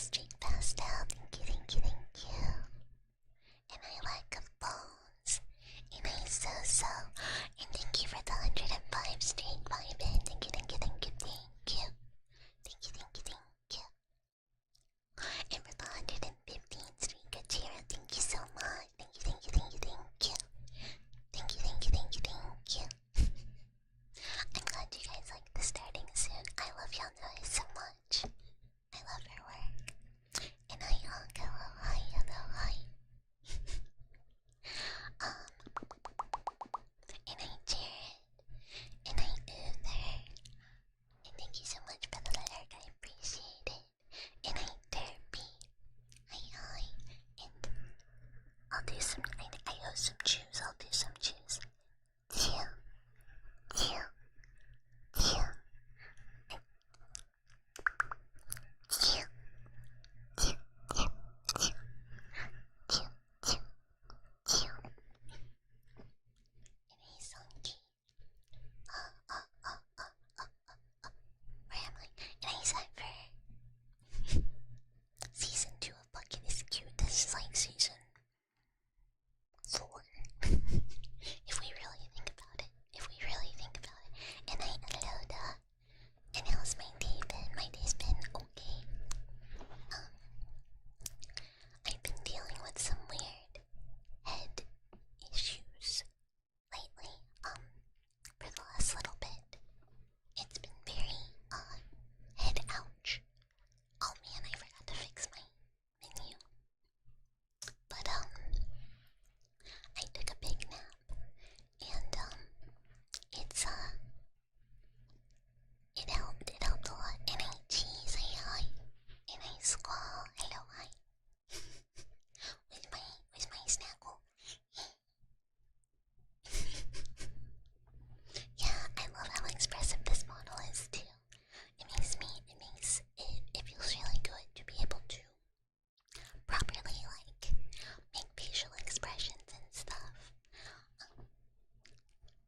streak passed out. Thank you, thank you, thank you. And I like bones. And I so. And thank you for the 105 streak, Vibin. Thank you, thank you, thank you, thank you. Thank you, thank you, thank you. And for the 115 streak, Achira, thank you so much. Thank you, thank you, thank you, thank you. Thank you, thank you, thank you, thank you. I'm glad you guys like the starting soon. I love y'all noise so much. I love her work. And I hello, hi, hello, hi. And I Jared. And I Uther. And thank you so much for the letter, I appreciate it. And I Derby. Hi. And I'll do some, I owe some chews, I'll do some chews. Chill. Where am I? And I Cypher. Season 2 of Bucket is cute. This is like season 4. If we really think about it. And I Loda. And how's my day been? My day's been okay. I've been dealing with some weird head issues lately, for the last little bit. It's been very, head ouch. Oh man, I forgot to fix my menu. But, I took a big nap, and, it's, it helped a lot. And I cheese, hi. And I squall, hello, hi. With my snackle. Yeah, I love how expressive this model is too. It feels really good to be able to properly like make facial expressions and stuff.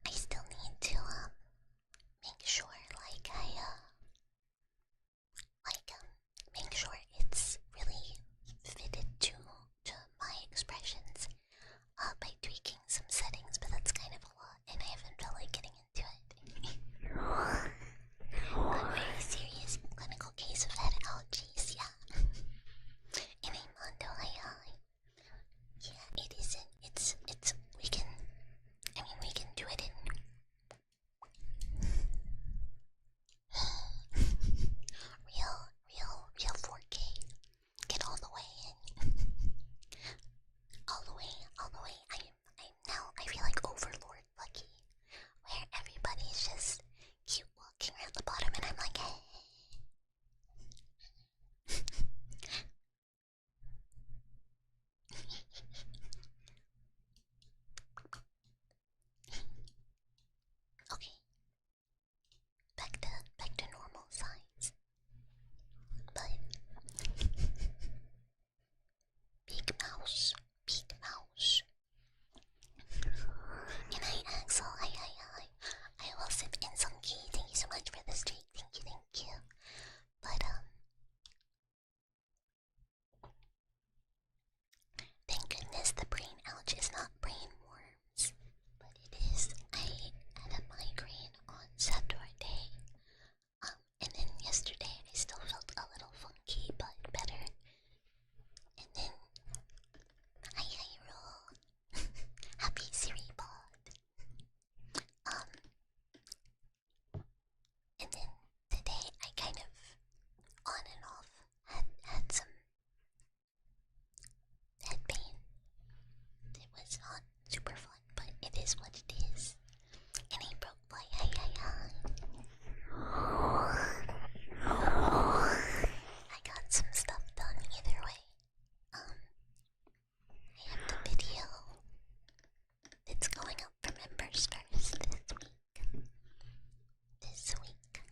I still need to make sure make sure it's really fitted to my expressions by tweaking some settings, but that's kind of a lot and I haven't felt like getting into it. Got a very serious clinical case of head allergies, yeah. In a mondo, hi. Yeah, it isn't. It's we can do it in real 4K. Get all the way in. All the way. I feel like Overlord Lucky, where everybody's just cute walking around the bottom and I'm like, hey. Okay. Back to normal size. But big mouse. And I Axel, hi. I will sip in some key. Thank you so much for the streak. Thank you. But thank goodness the brain ouch is not brain worms, but it is. I had a migraine on Saturday, and then yesterday I still felt a little funky, but better. And then hi roll. Happy Siri pod. And then today I kind of on and off had some head pain. It was not super fun, but it is what it is. And I broke by hi. I got some stuff done either way. I have the video that's going up for members first this week.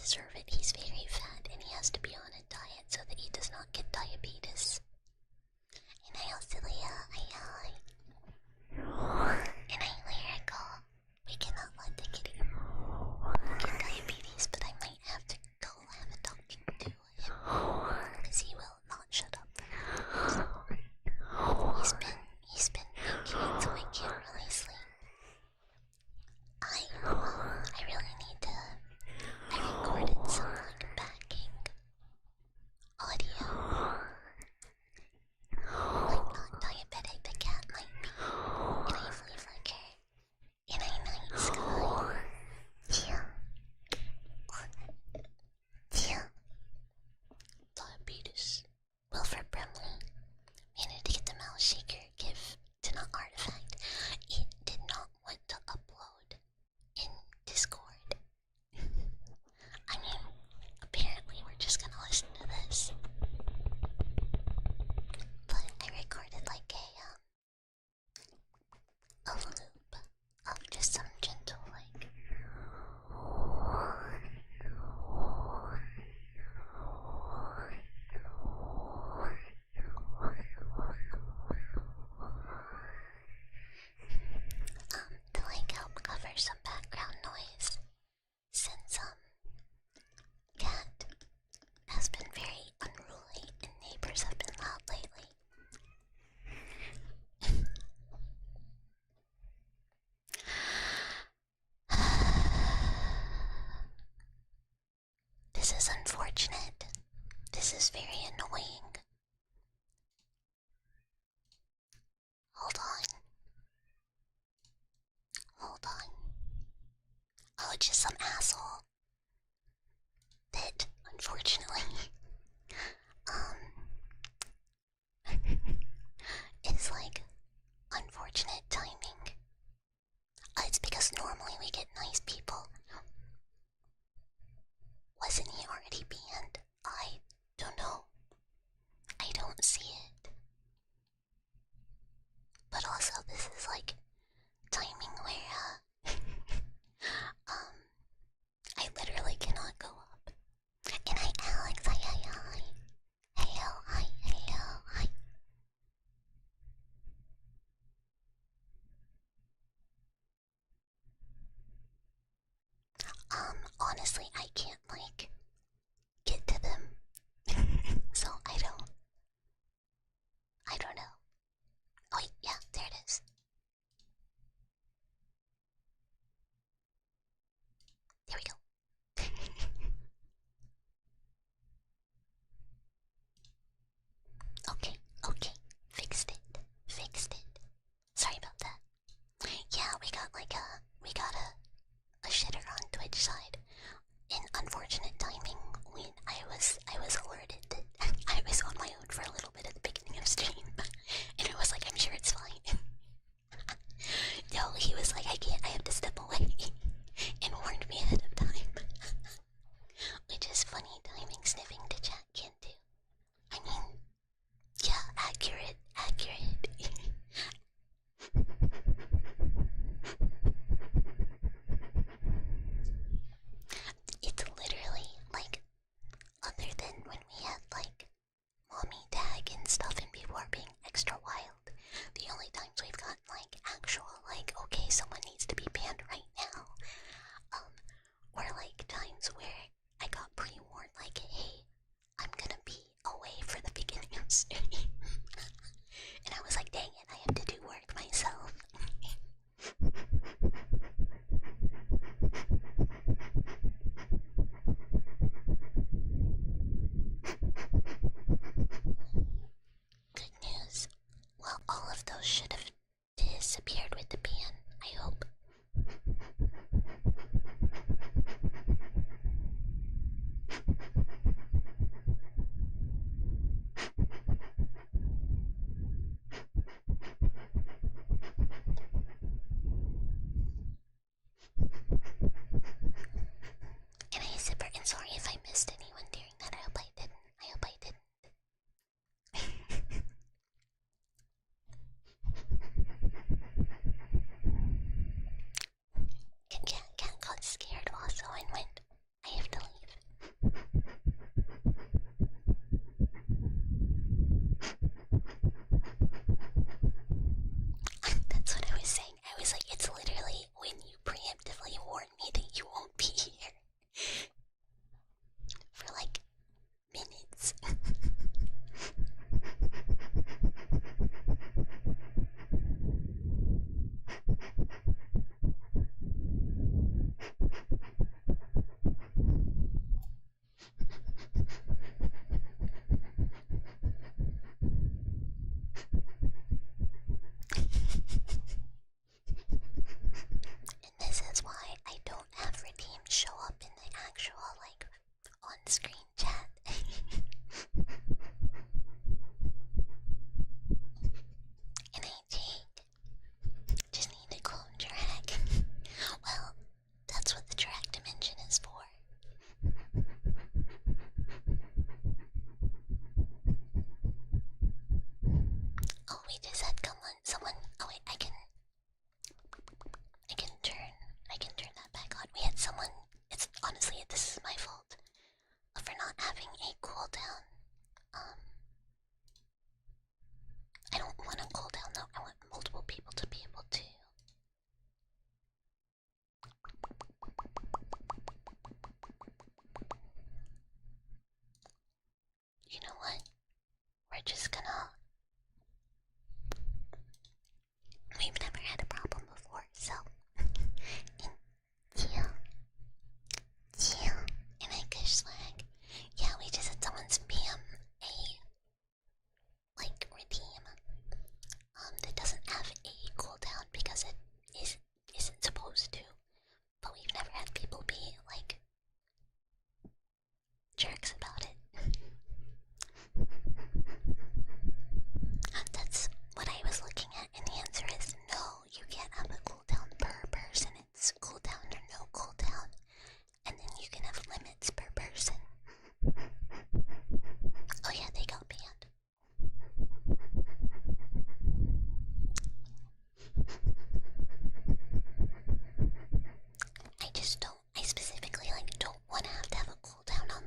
preserve it. He's very fat and he has to be on a diet so that he does not get diabetes. And I also, and I lyrical. We cannot let the kitty get diabetes, but I might have to go have a talking to him because he will not shut up. He's been making it so I can't really sleep. I really need to. I recorded some like backing audio. Like not diabetic, the cat might be in a flea flicker, in a night sky. Yeah. Diabetes. Wilfred Brimley managed to get the mouse shaker gift to an artifact. It did not want to upload in Discord. I mean, apparently we're just gonna listen to this. But I recorded like a loop of just some gentle like to like help cover some background noise since cat has been very unruly and neighbors have been loud lately. This is unfortunate. This is very annoying. Hold on. Hold on. Oh, just some asshole that, unfortunately, it's like unfortunate timing. It's because normally we get nice people. Wasn't he already banned? I don't know. I don't see it. But also, this is like timing where, I literally cannot go up. And hi, Alex, hi, hi, hi. Heyo, hi, heyo, hi. Honestly, I can't, like, get to them. So I don't know. Oh, wait, yeah, there it is. There we go. Okay, okay, fixed it, fixed it. Sorry about that. Yeah, we got a shitter on Twitch side in unfortunate timing. we're just gonna. We've never had a problem before, so. Yeah. Yeah. And I guess swag. Yeah, we just had someone spam a redeem that doesn't have a cooldown because it isn't supposed to. But we've never had people be like jerks about it. That's what I was looking at, and the answer is no, you can't have a cooldown per person. It's cooldown or no cooldown. And then you can have limits per person. Oh yeah, they got banned. I specifically don't want to have a cooldown on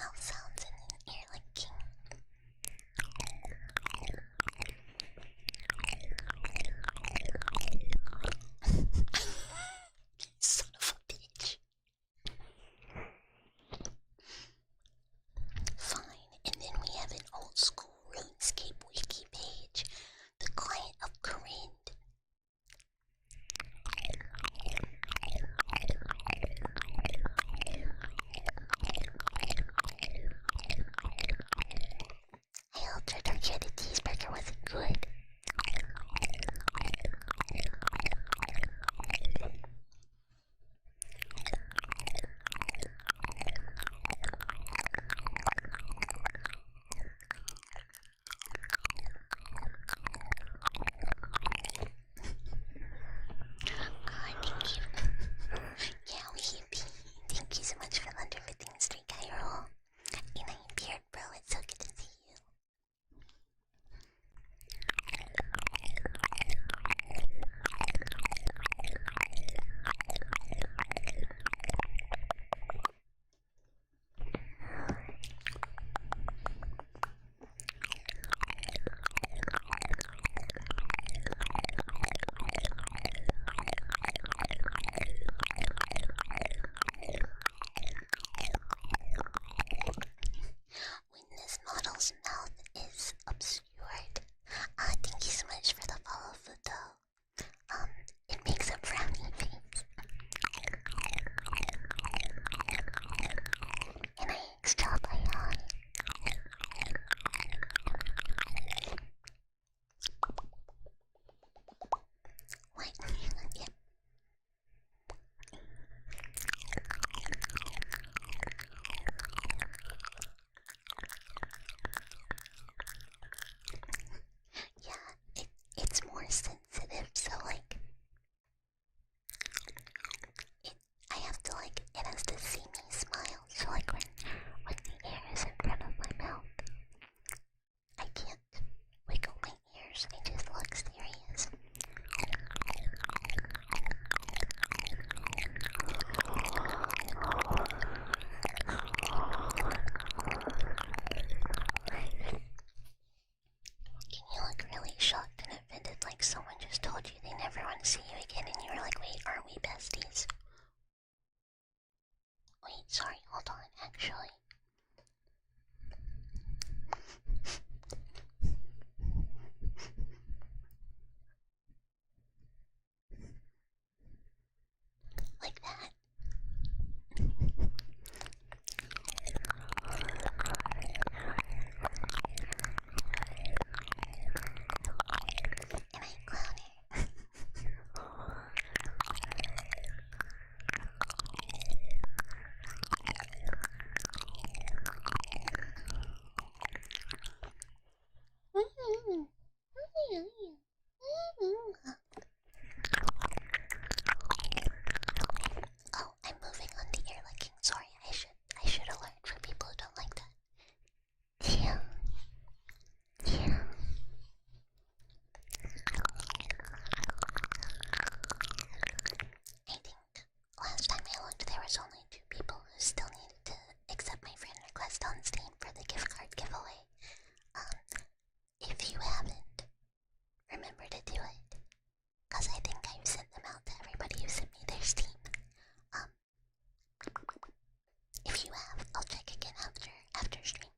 mouth sounds and then ear licking. Son of a bitch. Fine, and then we have an old school RuneScape wiki page, the client of Corinne. I hope your turkey cheeseburger wasn't good. Thank you. Yeah, hippie. Thank you so much for the 115 streak, Hyrule. And I beard, bro. It's so good to see you. When this model's mouth is obscured, thank you so much for the follow, Futo. It makes a frowny face. And I extra my eye. What? Yep. Yeah, it's more sensitive, so like I have to like it has to see me smile. So like when the air is in front of my mouth, I can't wiggle my ears. I just look serious. Can you look really shocked and offended like someone just told you they never want to see you again and you were like, wait, are we besties? Wait, sorry, hold on, actually. Like that. And I clown it. Oh, I'm moving on to ear licking. Sorry, I should alert for people who don't like that. Yeah. Yeah. I think last time I looked there was only 2 people who still needed to accept my friend request on Steam for the gift card giveaway. If you haven't, remember to do it. Cause I think I've sent them out to everybody who sent me their Steam. If you have, I'll check again after stream.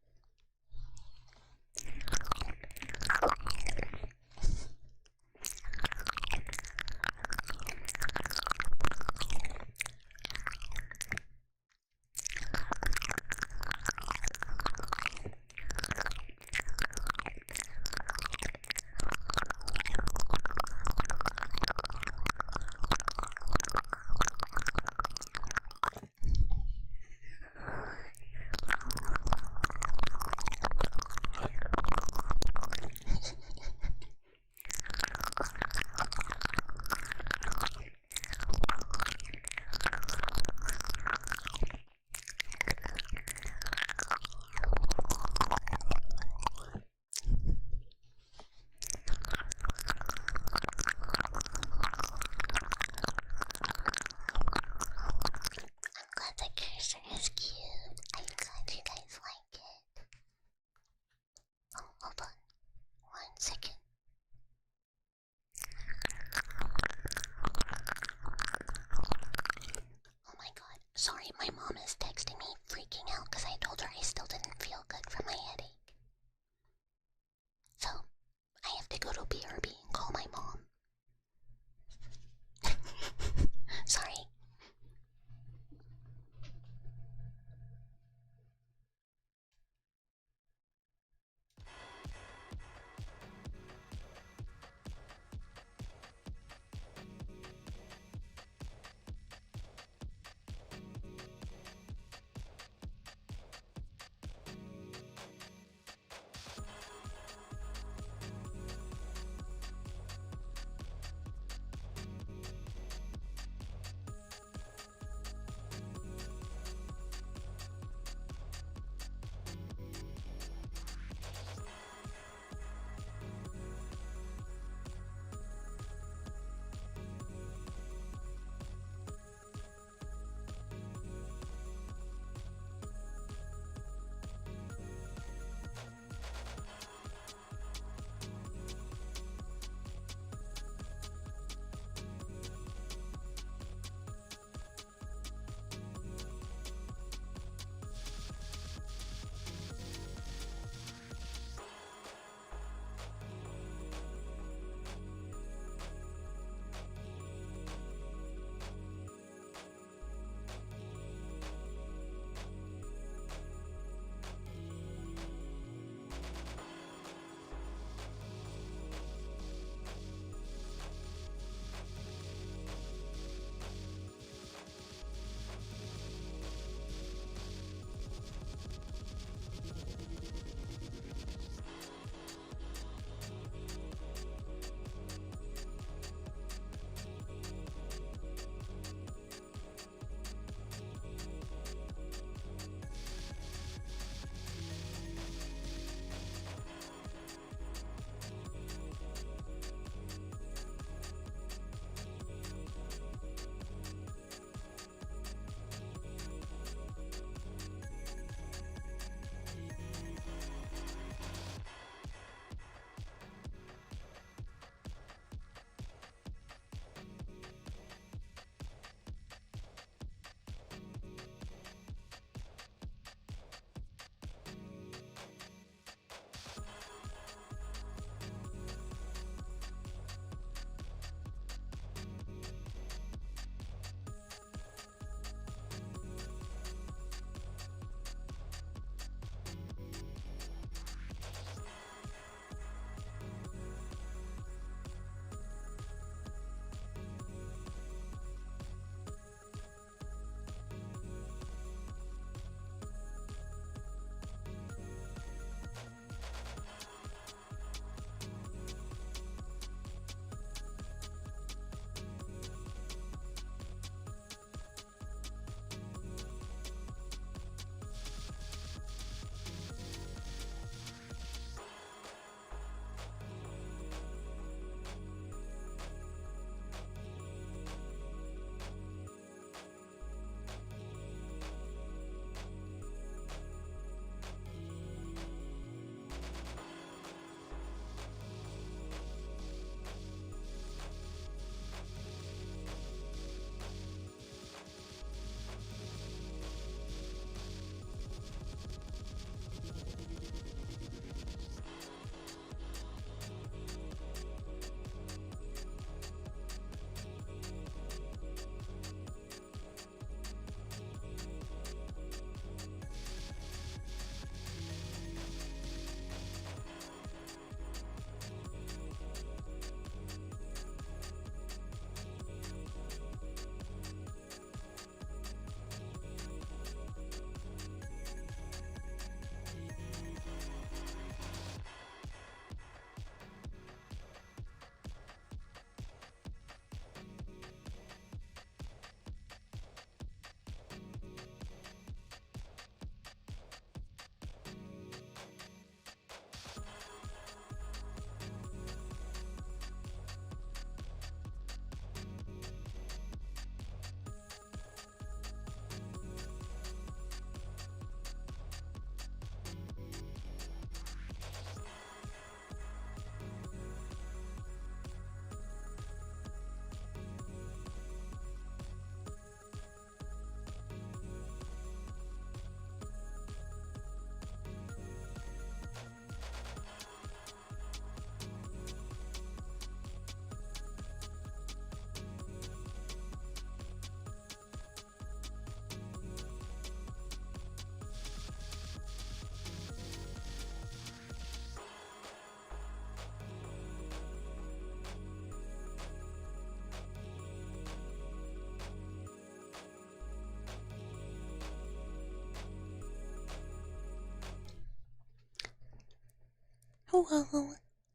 Hello,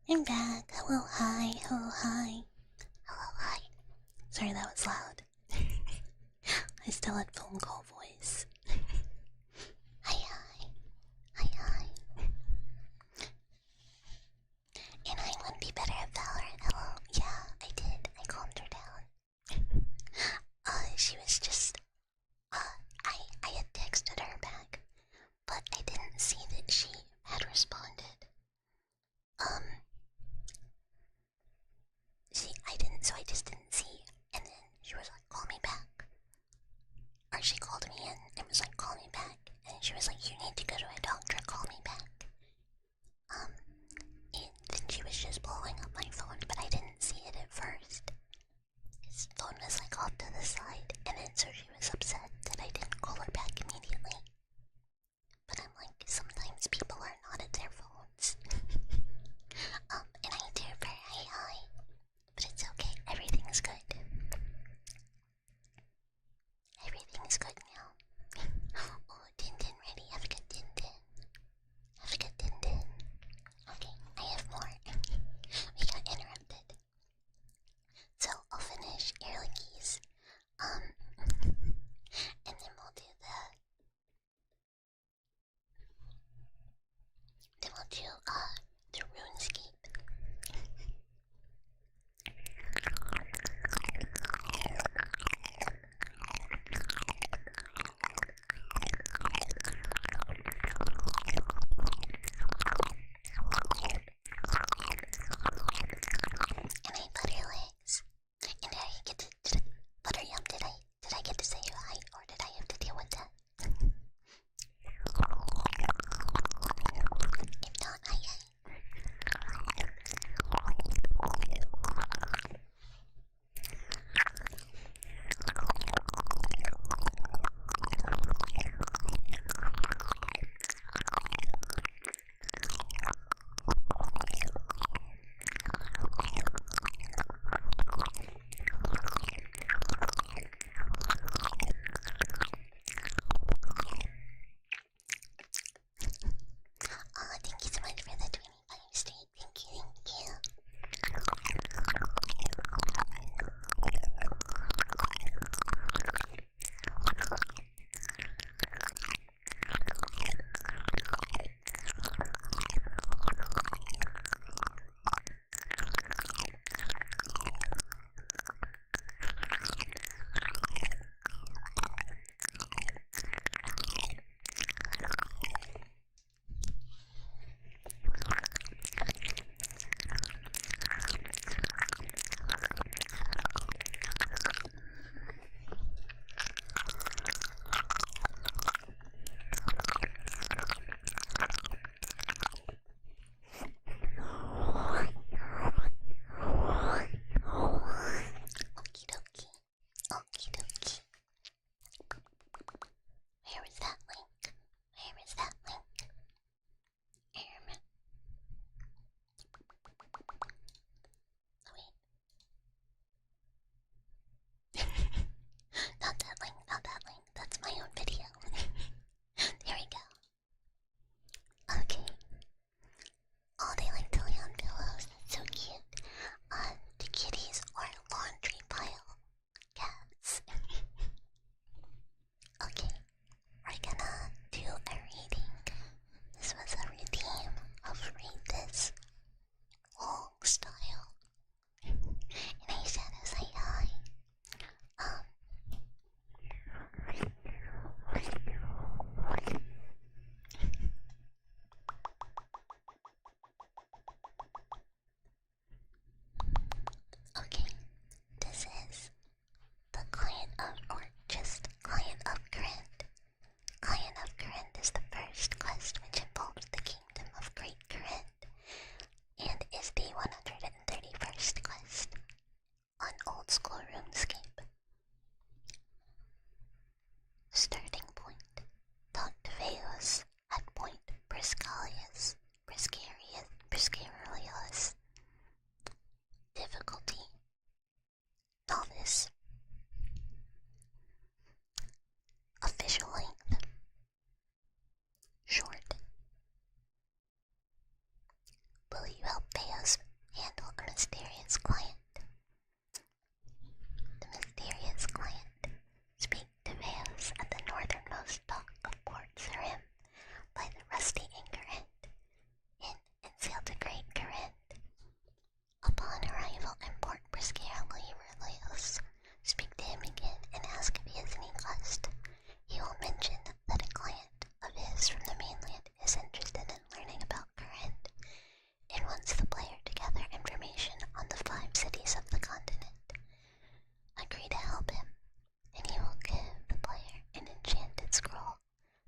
I'm back. Hello, hi, hello, hi. Hello, hi. Sorry, that was loud. I still had phone call voice. Hi, hi. Hi, hi. And I would be better at Valorant. Hello. Yeah, I did. I calmed her down. She was just... I had texted her back, but I didn't see that she had responded. I didn't, so I just didn't see. And then she was like, call me back. Or she called me in and was like, call me back. And she was like, you need to go to a doctor, call me back. And then she was just blowing up my phone, but I didn't see it at first. His phone was like off to the side, and then so she was upset that I didn't call her back immediately. But I'm like, sometimes people are not at their phones. And I do very high, but it's okay, everything's good. Everything's good now. Oh, Din Din ready, have a good Din Din. Have a good Din Din. Okay, I have more. We got interrupted. So I'll finish early keys. And then we'll do the RuneScape. And I butter legs. And I get to butter yum. Did I get to say hi, or did I have to deal with that? If not, hi. will you help Theos handle a mysterious client? The mysterious client. Speak to Theos at the northernmost dock of Port Sarim by the rusty anchor end, and sail to Great Corinth. Upon arrival in Port Briscare, Leos, speak to him again and ask if he has any quest. He will mention that a client of his from the mainland is interested in learning about Corinth and wants the player to gather information on the 5 cities of the continent. Agree to help him, and he will give the player an enchanted scroll,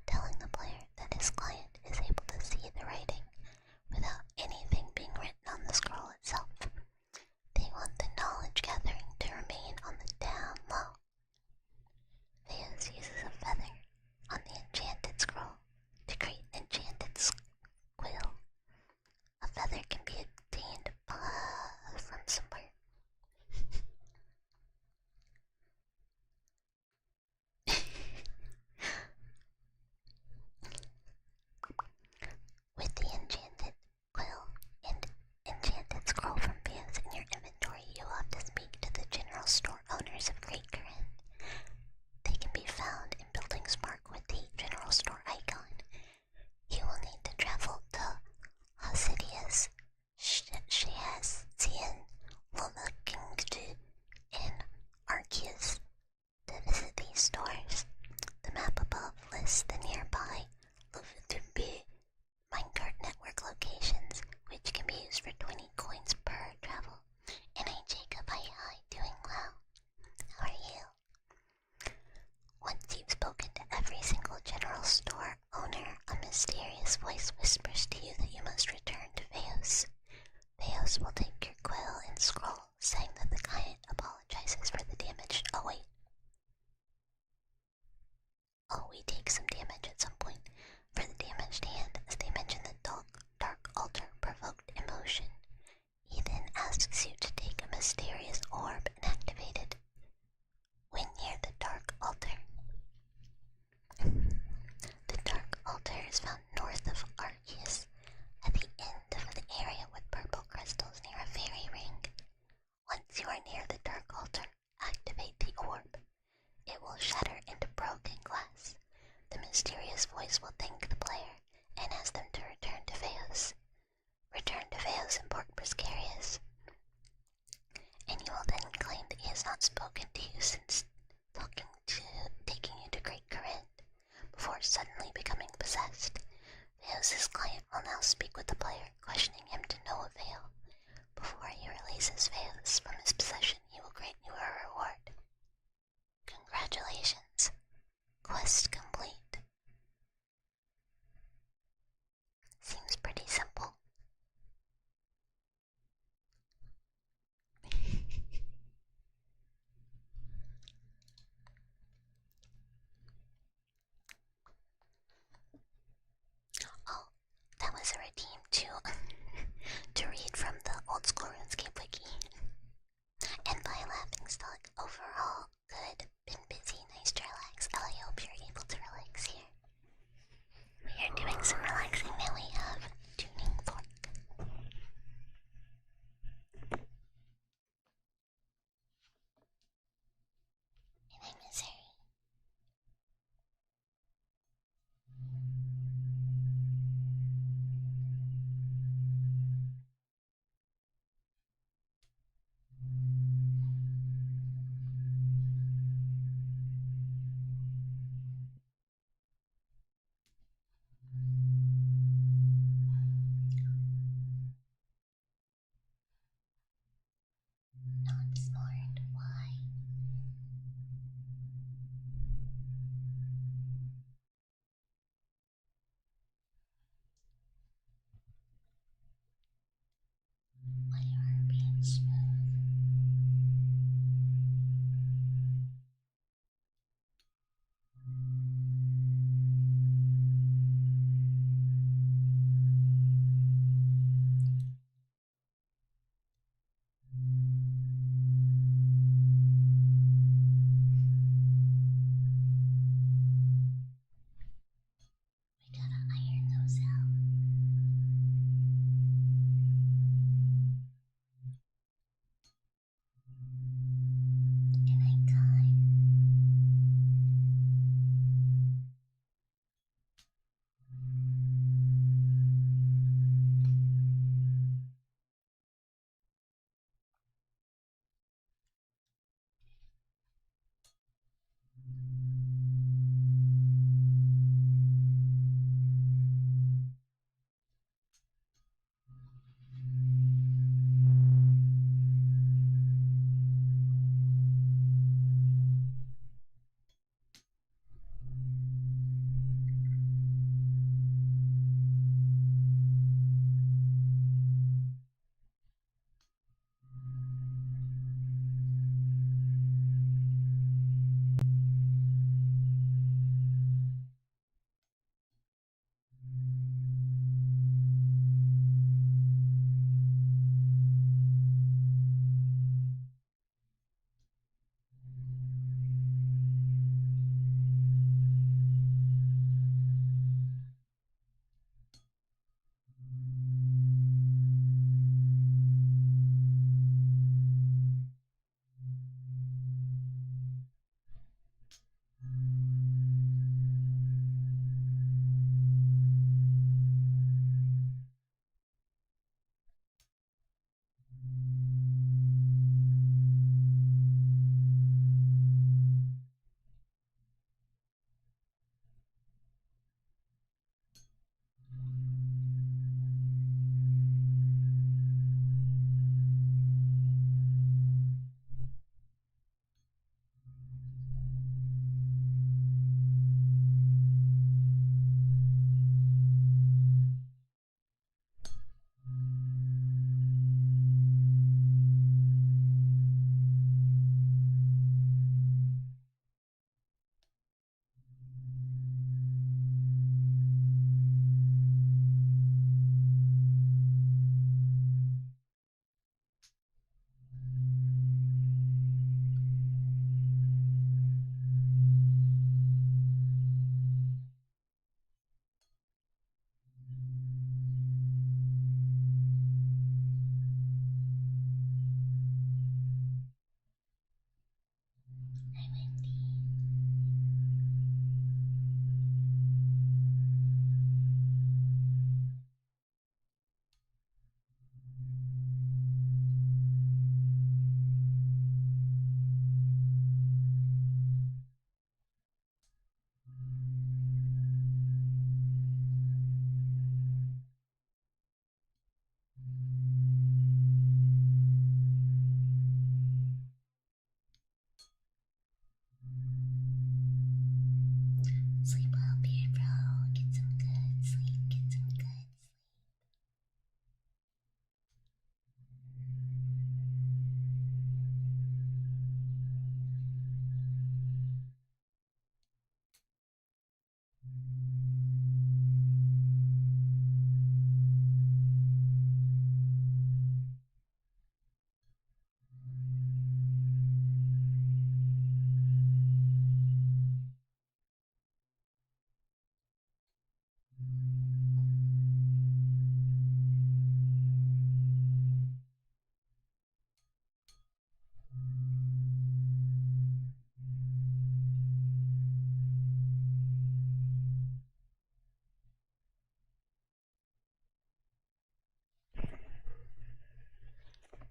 telling the player that his client is able to see the writing without anything being written on the scroll itself. They want the knowledge gathering to remain on the down low. Theos uses a feather on the enchanted scroll to create an enchanted quill. A feather can be obtained from somewhere. With the enchanted quill and enchanted scroll from Theos in your inventory, you will have to speak to the general store owners of Great Corinth. They can be found in buildings marked with the general store icon. You will need to travel to Hasidius, Shiazian, Lulakingdu, and Arceus to visit these stores. The map above lists the nearby Luvutumbi minecart network locations, which can be used for 20 coins per travel. And I, Jacob, hi, doing well. How are you? Once you've spoken to every single general store owner, a mysterious voice whispers to you that you must return to Theos. Theos will take your quill and scroll, saying that the client apologizes for the damage. Oh wait. Oh, we take some damage at some point. For the damaged hand, as they mention the dark altar provoked emotion. He then asks you to take a mysterious orb and activate it when near the dark altar. The dark altar is found north of Arceus, at the end of the area with purple crystals near a fairy ring. Once you are near the dark altar, activate the orb. It will shatter into broken glass. The mysterious voice will thank the player, and as the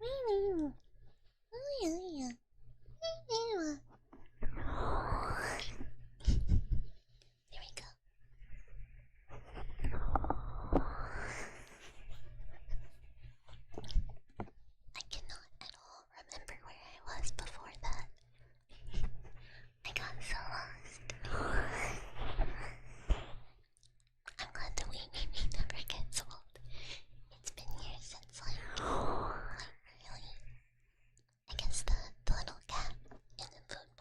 There we go. I cannot at all remember where I was before that. I got so lost. I'm glad the wee baby never gets old. It's been years since really. I guess the little cat in the food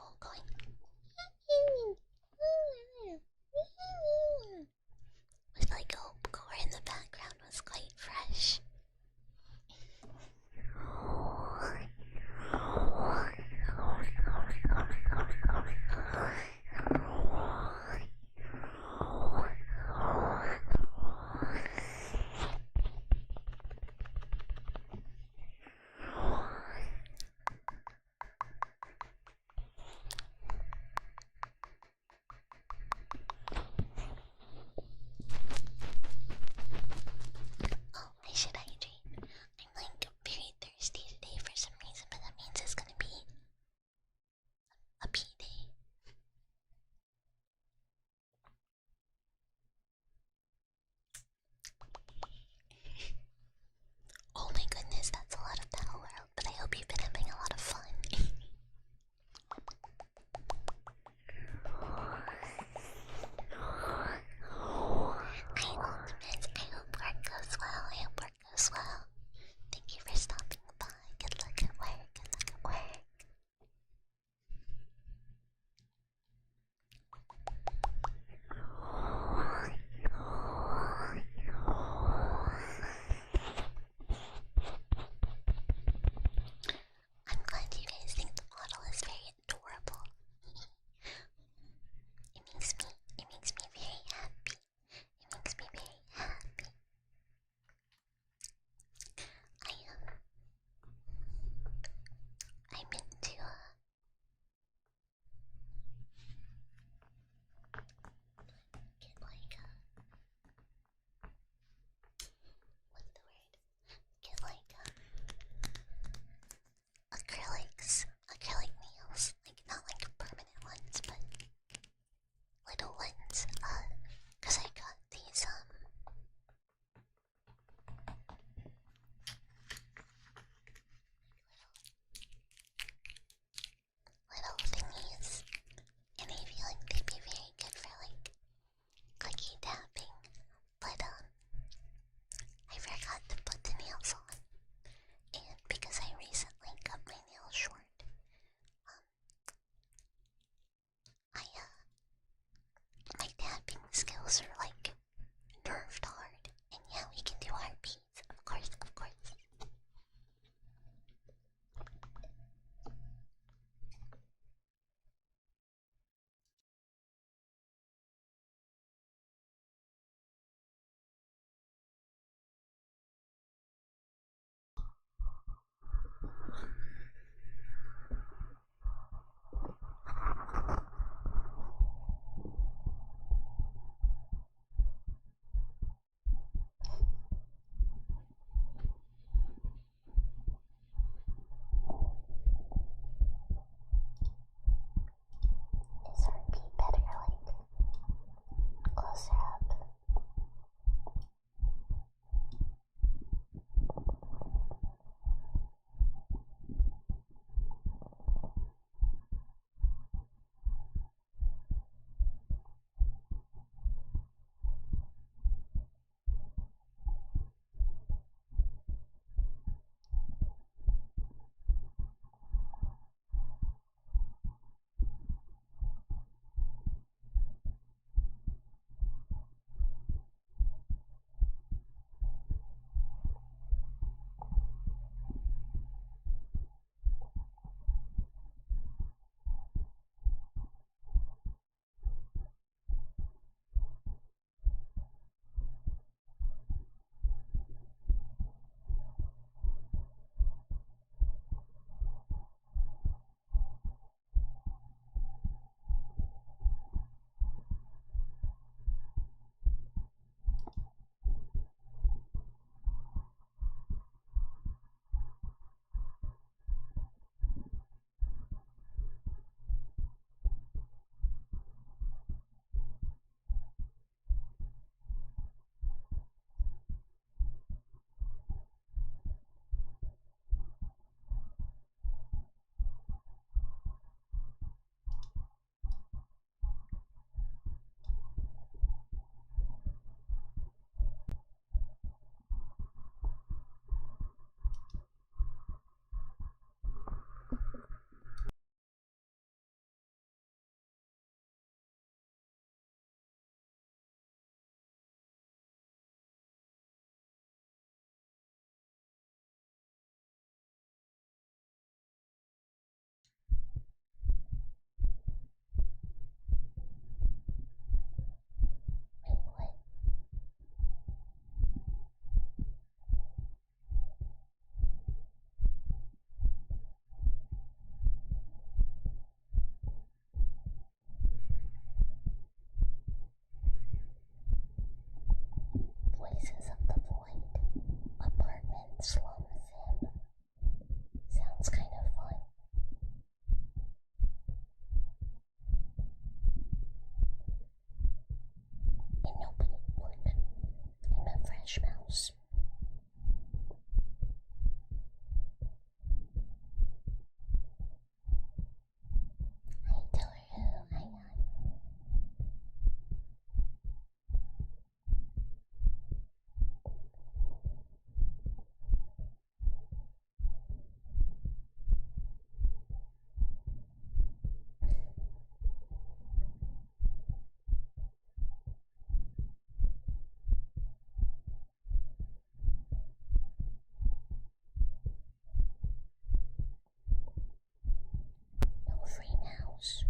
combos.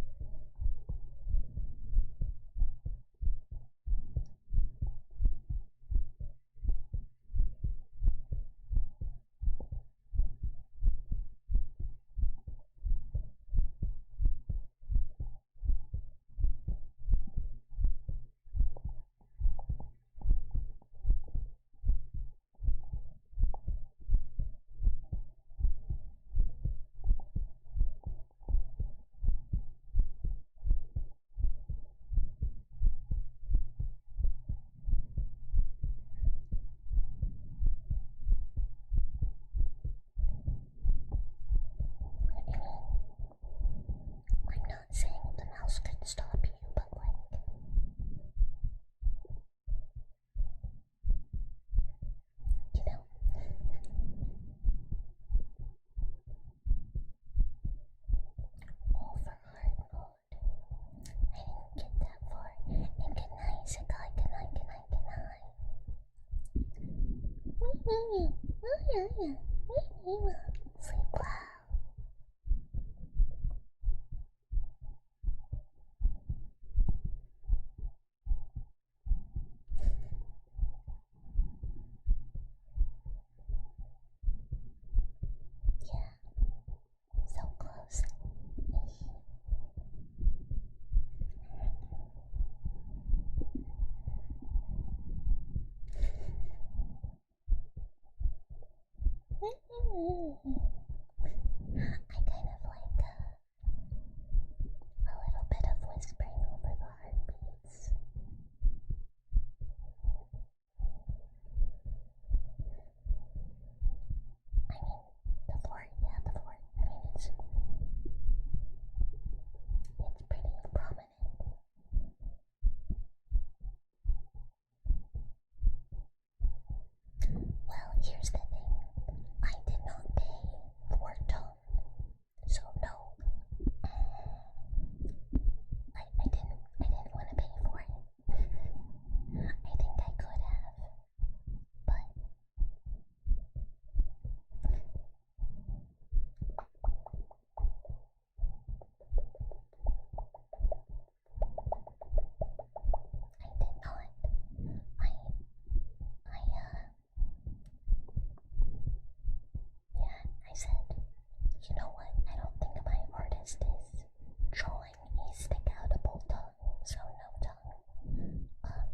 I'm not saying the mouse could stop you, but like, you know. All for hard mode. I didn't get that far. And good night, Sakai. Good night, good night, good night. Sleep well. Yeah, so close. I kind of like a little bit of whispering over the heartbeats. I mean, the fort, yeah, the fort. I mean, it's pretty prominent. Well, here's the thing. I did not pay for tone, so no. I didn't want to pay for it. I think I could have, but I did not. Yeah, I said, you know what? I don't think my artist is drawing a stick-outable tongue, so no tongue.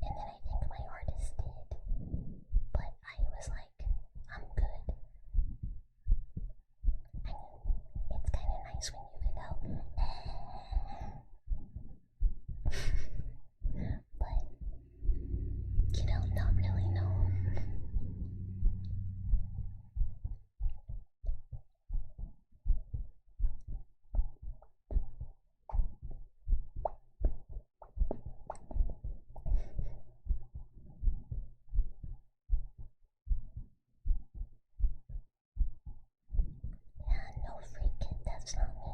And then I think my artist did, but I was like, I'm good. I mean, it's kind of nice when you can go, but, you know, not really, no. Yeah, no freak, that's not me.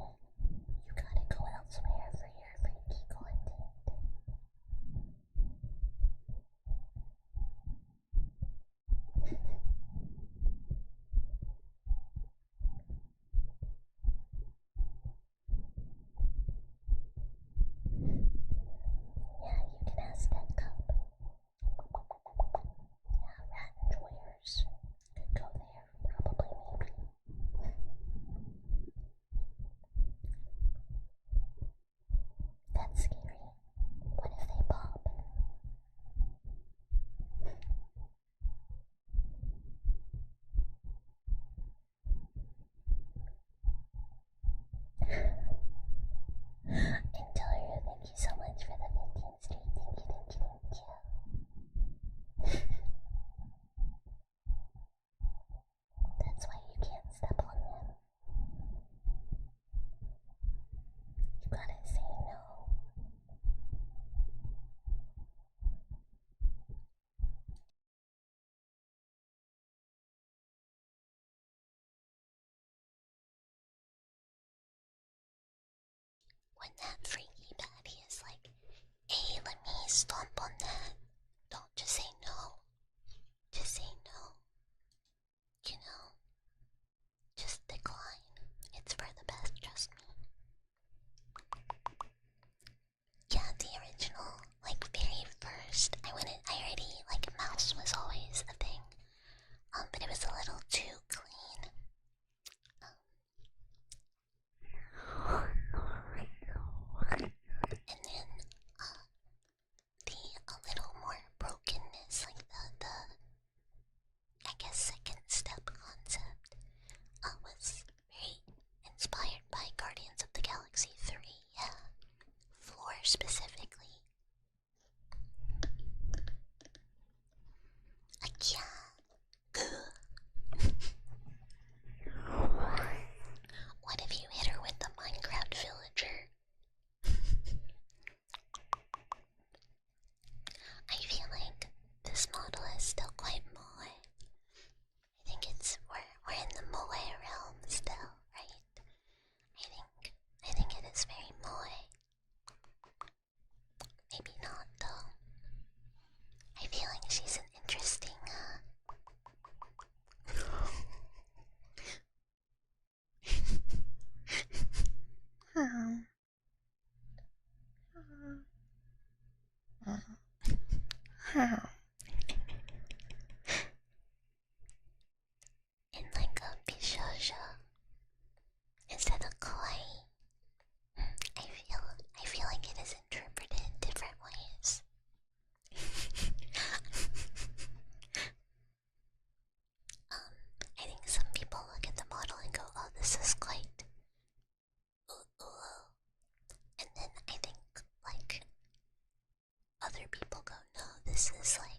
You gotta go elsewhere for your freaky content. Yeah, you can ask that cup. Yeah, rat enjoyers could go there, probably, maybe. That's scary. What if they pop? And tell her thank you so much for the 15th street. Thank you, thank you, thank you. That's why you can't step on them. You gotta say no. When that freaky baddie is like, hey, let me stomp on that. Don't just say no. Just say no. You know, just decline. It's for the best, trust me. In like a bishoja instead of kawaii. I feel like it is interpreted in different ways. I think some people look at the model and go, "Oh, this is quite ooh." And then I think like other people go, "No, this is like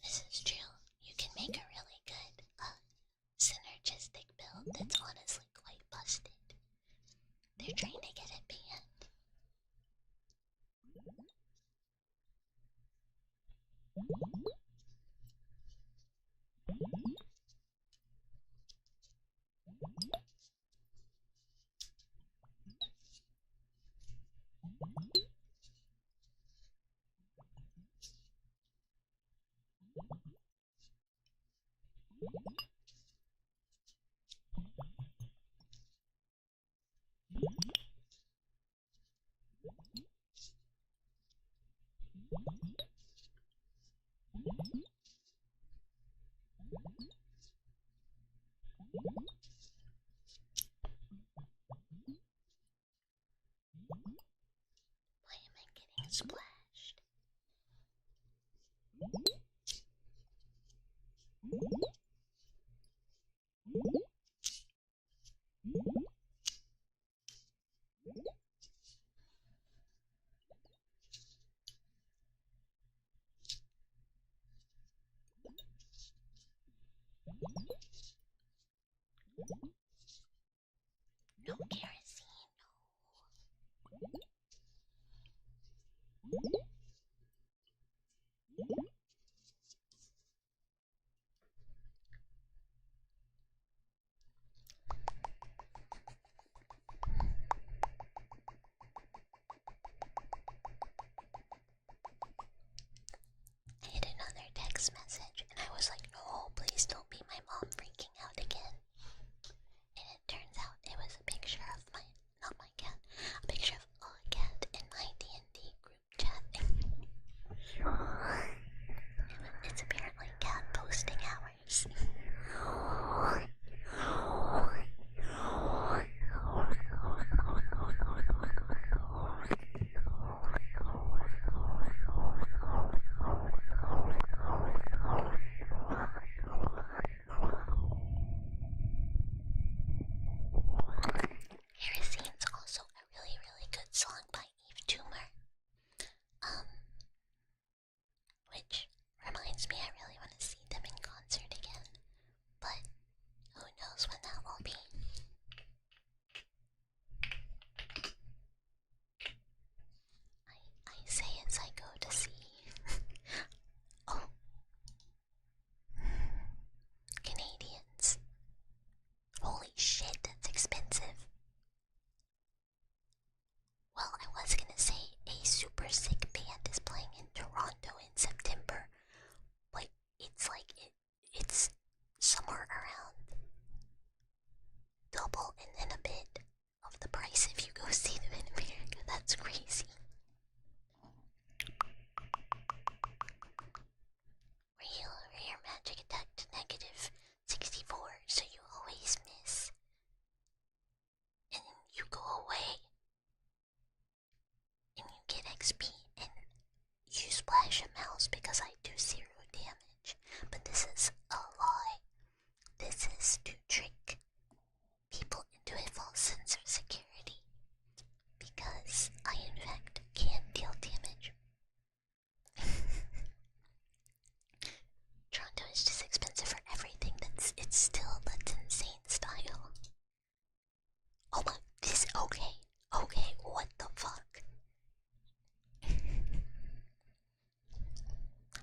This is true. You can make a really good, synergistic build that's honestly quite busted. They're trying to get it banned. Why am I getting splashed? No kerosene, no. I hit another text message and I was like, no, please don't be my mom freaking out again. And it turns out it was a picture of not my cat, a picture of a cat in my D&D group chat. It's apparently cat posting hours. Kerosene's also a really, really good song by Eve Toomer. Which reminds me I really want to see them in concert again. But who knows when that will be. I say as I go to see. Oh. Canadians. Holy shit, that's expensive. Well, I was gonna say a super sick band is playing in Toronto in September, but it's like it's somewhere around double and then a bit of the price if you go see them in America. That's crazy. Real magic attack to negative 64, so you always miss. And then you go away and you get XP and you splash a mouse because I do 0 damage. But this is a lie. This is to trick people into a false sense of security. Because I in fact can't deal damage. Toronto is just expensive for everything. That's insane style. Oh my, okay, what the fuck?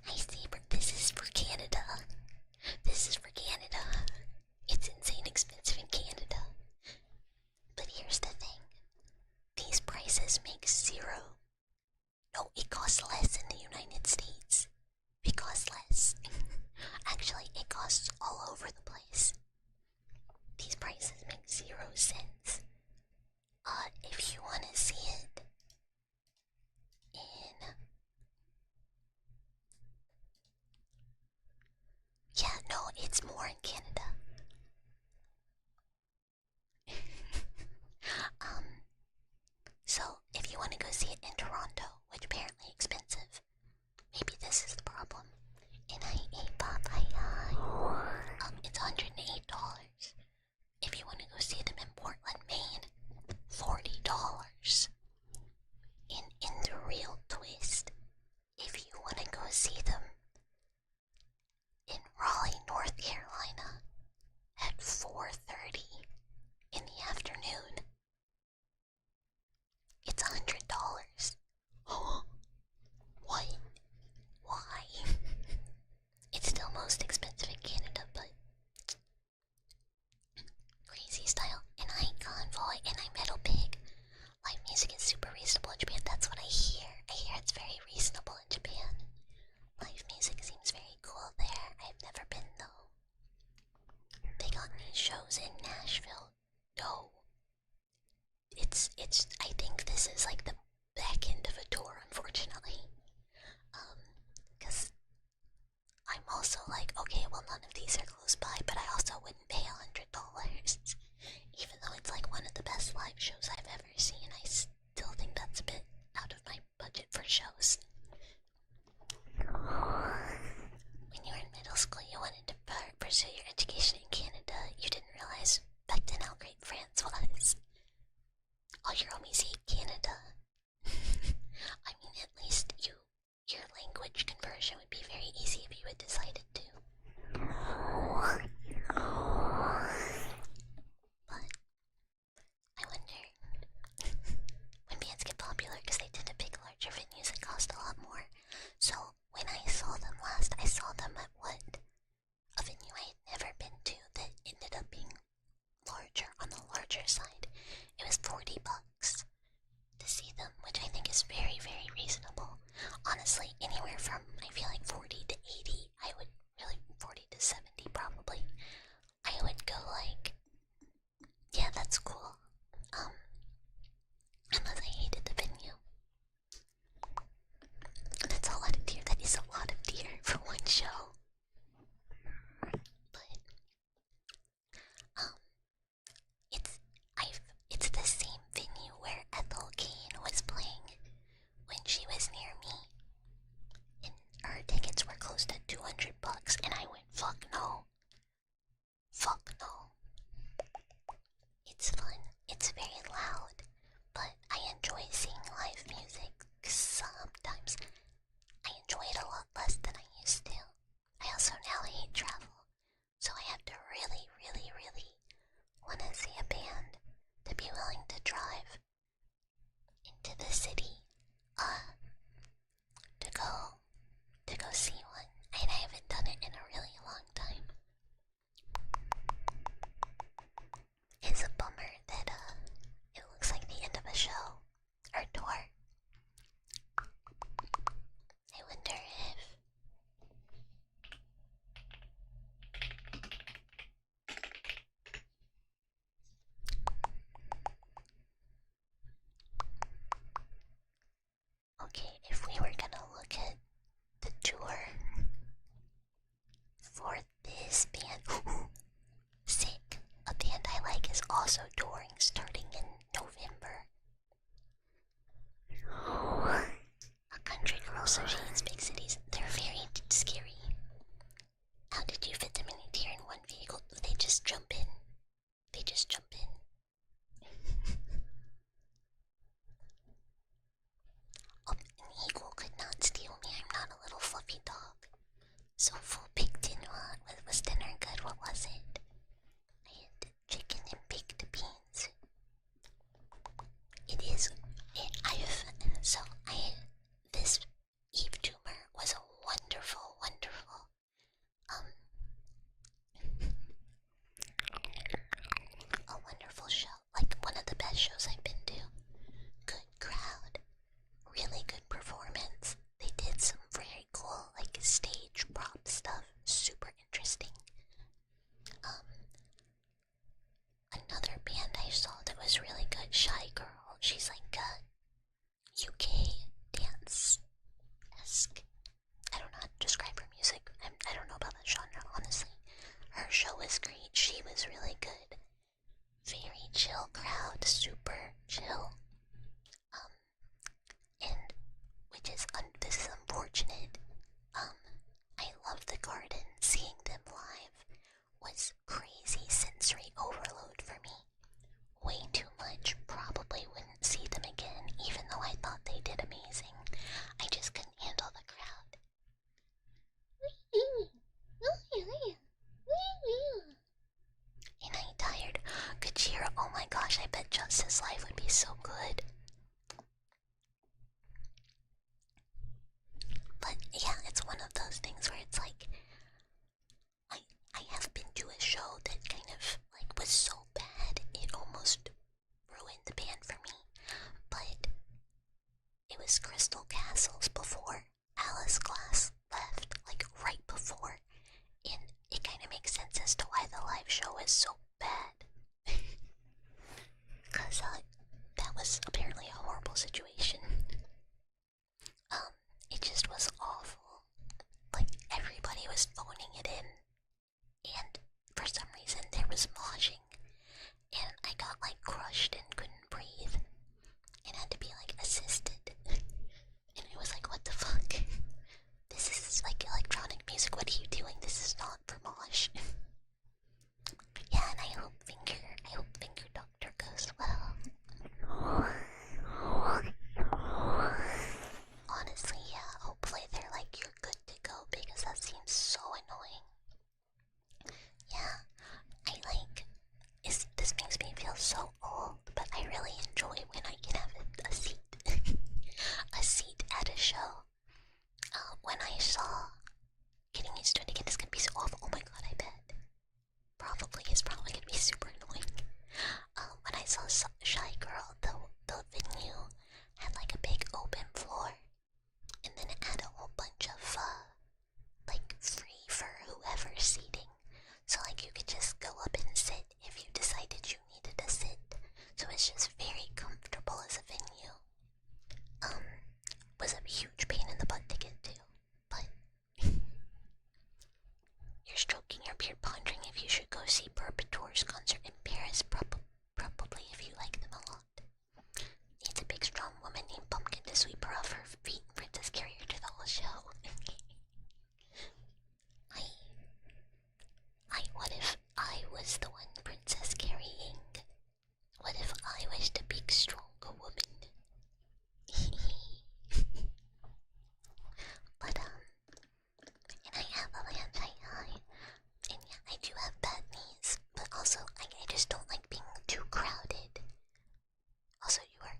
I see, but this is for Canada. It's insane expensive in Canada. But here's the thing. These prices make 0. No, it costs less in the United States. It costs less. Actually, it costs all over the place. These prices make 0 cents. If you want to see it in... Yeah, no, it's more in Canada. So, if you want to go see it in Toronto, which apparently expensive, maybe this is the problem. And I ate papaya. It's $108. If you want to go see them in Portland, Maine, $40. In the real twist, $100. What? Why? It's still most expensive in Canada, but crazy style. And I convoy and I metal pig. Live music is super reasonable in Japan. That's what I hear. I hear it's very reasonable in Japan. Live music seems very cool there. I've never been though. They got new shows in Nashville. No. I think this is like the back end of a tour, unfortunately. Cause I'm also like, okay, well none of these are close by, but I also wouldn't pay $100. Even though it's like one of the best live shows I've ever seen, I still think that's a bit out of my budget for shows. When you were in middle school, you wanted to pursue your education in Canada. You didn't realize back then how great France was. All your homies hate Canada. I mean, at least your language conversion would be very easy if you had decided to. But I wonder when bands get popular, because they tend to pick larger venues that cost a lot more. So when I saw them last, I saw them at what? A venue I had never been to that ended up being larger, on the larger side. It was $40 to see them, which I think is very, very reasonable. Honestly, anywhere from, I feel like 40 to 80, I would really, 40 to 70 probably. I would go like, yeah, that's cool. Unless I hated the venue. That's a lot of deer. That is a lot of deer for one show. But it's it's the same venue where Ethel Kane was playing when she was near me. And her tickets were closed at $200, and I went, fuck no. Fuck no. It's fun. It's very loud, but I enjoy seeing live music. Sometimes I enjoy it a lot less than I used to. I also now hate travel, so I have to really, really, really want to see a band to be willing to drive into the city, to go see one. And I haven't done it in a really long time. It's a bummer that it looks like the end of a show or tour. I wonder if okay, if we were gonna look at the tour for this band, sick. A band I like is also touring starting in November. A country girl, so she hates big cities. They're very scary. How did you fit them in here in one vehicle? They just jump in. They just jump in. Oh, an eagle could not steal me. I'm not a little fluffy dog. So full baked quinoa. Was dinner good? What was it? I had chicken and baked beans. It is. This Eve tumor was a wonderful, wonderful, a wonderful show. Like one of the best shows I've been to. Good crowd, really good performance. They did some very cool, like stage prop stuff. Super interesting. Another band I saw that was really good, Shy Girl. She's like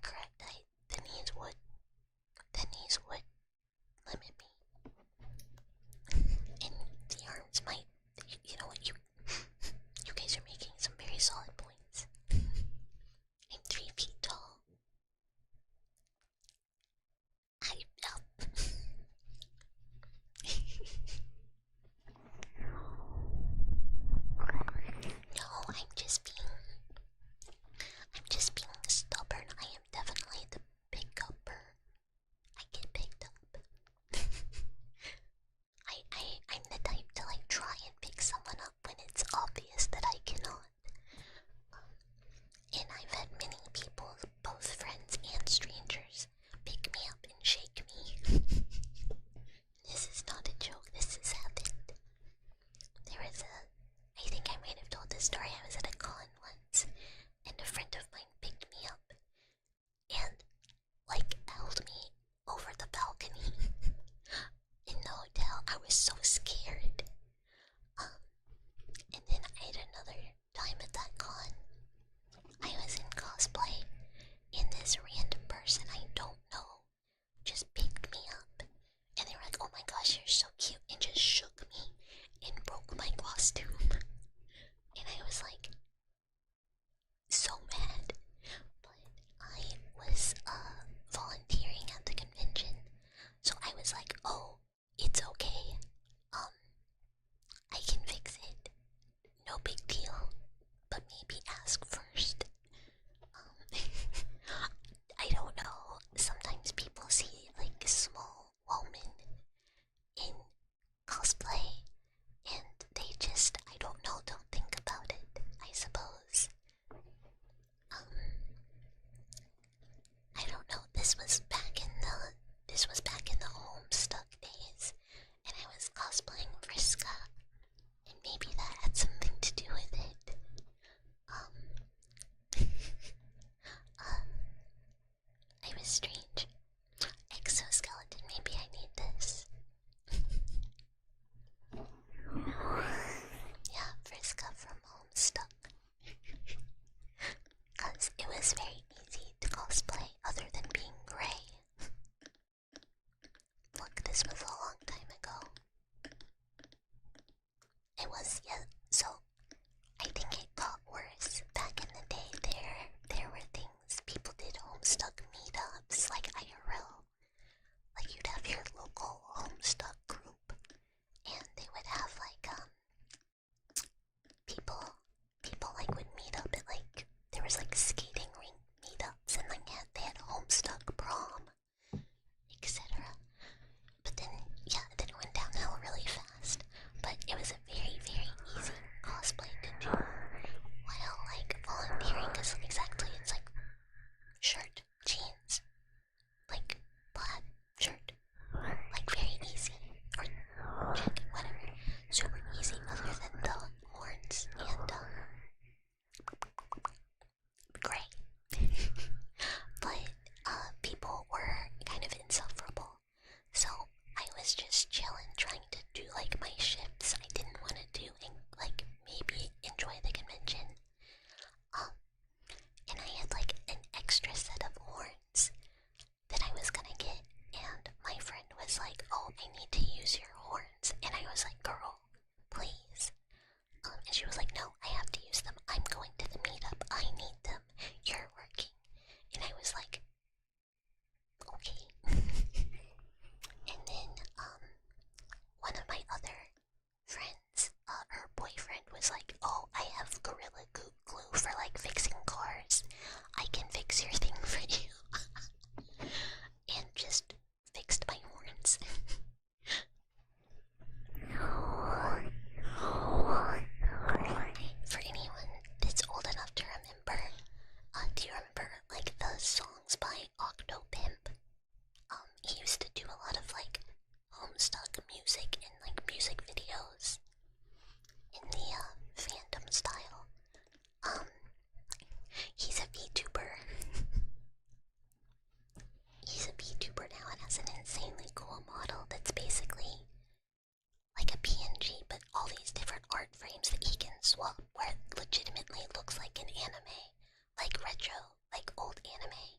correct. The knees would limit me. And the arms might, you know what, you guys are making some very solid points. I'm 3 feet tall. No, I'm just being stubborn. I am definitely the pick upper. I get picked up. I'm the type to like try and pick someone up when it's obvious that I cannot. And I've had many people, both friends and strangers, pick me up and shake me. This is not a joke, this has happened. I think I might have told this story. I was at a con once, and a friend of mine picked me up and, like, held me over the balcony in the hotel. I was so scared. And then I had another time at that con. I was in cosplay, and this random person I don't know just picked me up, and they were like, "Oh my gosh, you're so cute," and just shook me and broke my costume. And I was like, so mad. But I was volunteering at the convention, so I was like, "Oh, it's okay. I can fix it. No big deal. But maybe ask first." I don't know. Sometimes people see like small women in cosplay, and they just, I don't know, don't think about it, I suppose. I don't know. This was back in the Homestuck days, and I was cosplaying Vriska, and maybe that had something to do with it. I was strange. Exoskeleton, maybe I need this. Yeah, Vriska from Homestuck. Because it was very easy to cosplay other than being gray. Look, this was a long time ago. It was, yeah, so I think it got worse. Back in the day, there were things, people did Homestuck meetups, like IRL. Like, you'd have your local Homestuck group, and they would have, like, people, like, would meet up at, like, there was, like, skating rink meetups, and, like, they had Homestuck prom, etc. But then, yeah, then it went downhill really fast. But it was a very, very easy cosplay to do while, like, volunteering, because exactly, it's like shirt, jeans, like, plaid shirt, like, very easy, or jacket, whatever, super easy, other than the horns and, gray. But, people were kind of insufferable, so I was just chilling, trying to do, like, my shifts I didn't want to do, and, like, maybe enjoy the convention. And I had, like, an extra set of horns that I was gonna get, and my friend was like, "Oh, I need to use your horns," and I was like, "Girl, please." And she was like, "No, I have to use them. I'm going to the meetup. I need them. You're working." And I was like, "Okay." And then, one of my other friends, her boyfriend was like, "Oh, I have Gorilla Glue for, like, fixing cars. I can fix your thing for you." And just fixed my horns. For anyone that's old enough to remember, do you remember, like, the songs by Octopimp? He used to do a lot of, like, Homestuck music and, like, music videos in the, Phantom style. He's a VTuber. He's a VTuber now and has an insanely cool model that's basically like a PNG, but all these different art frames that he can swap, where it legitimately looks like an anime, like retro, like old anime.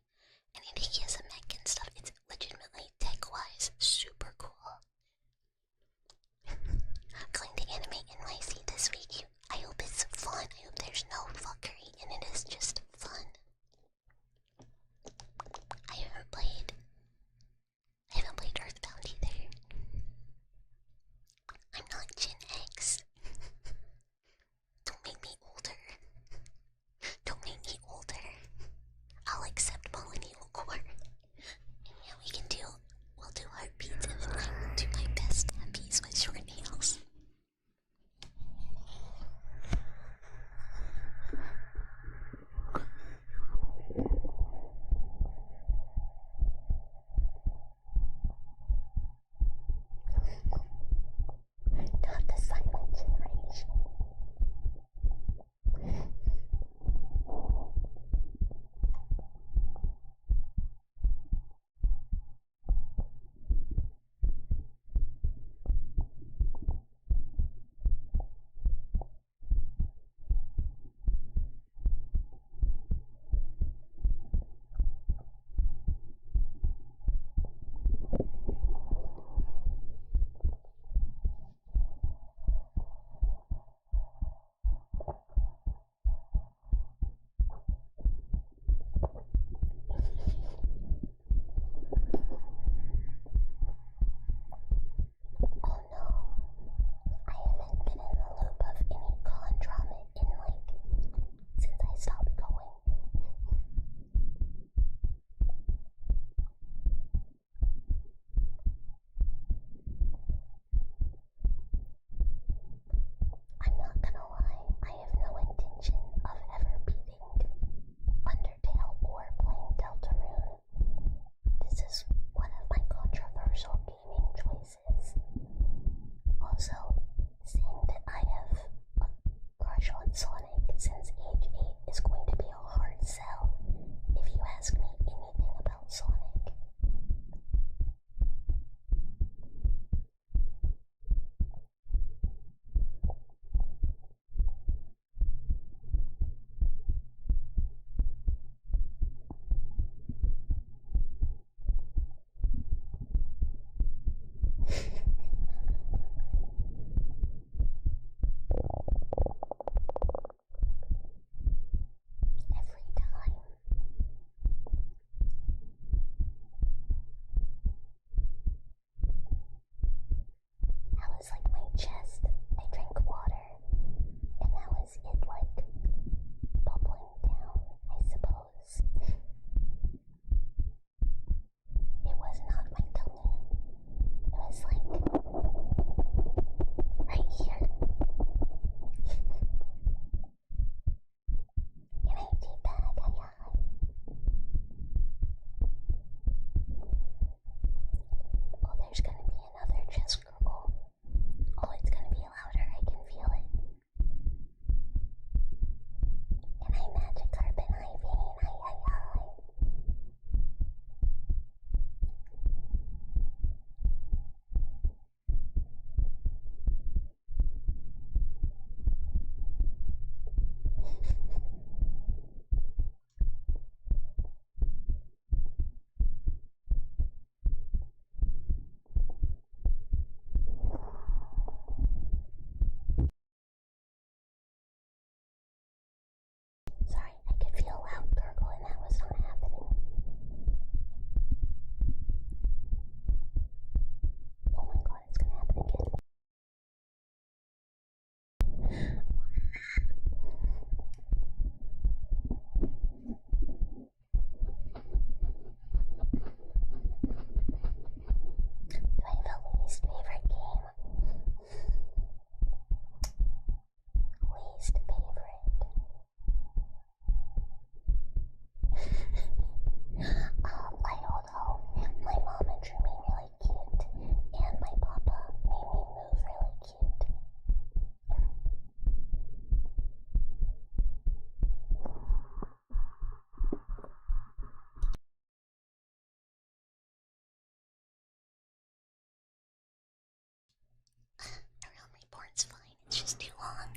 It's just too long.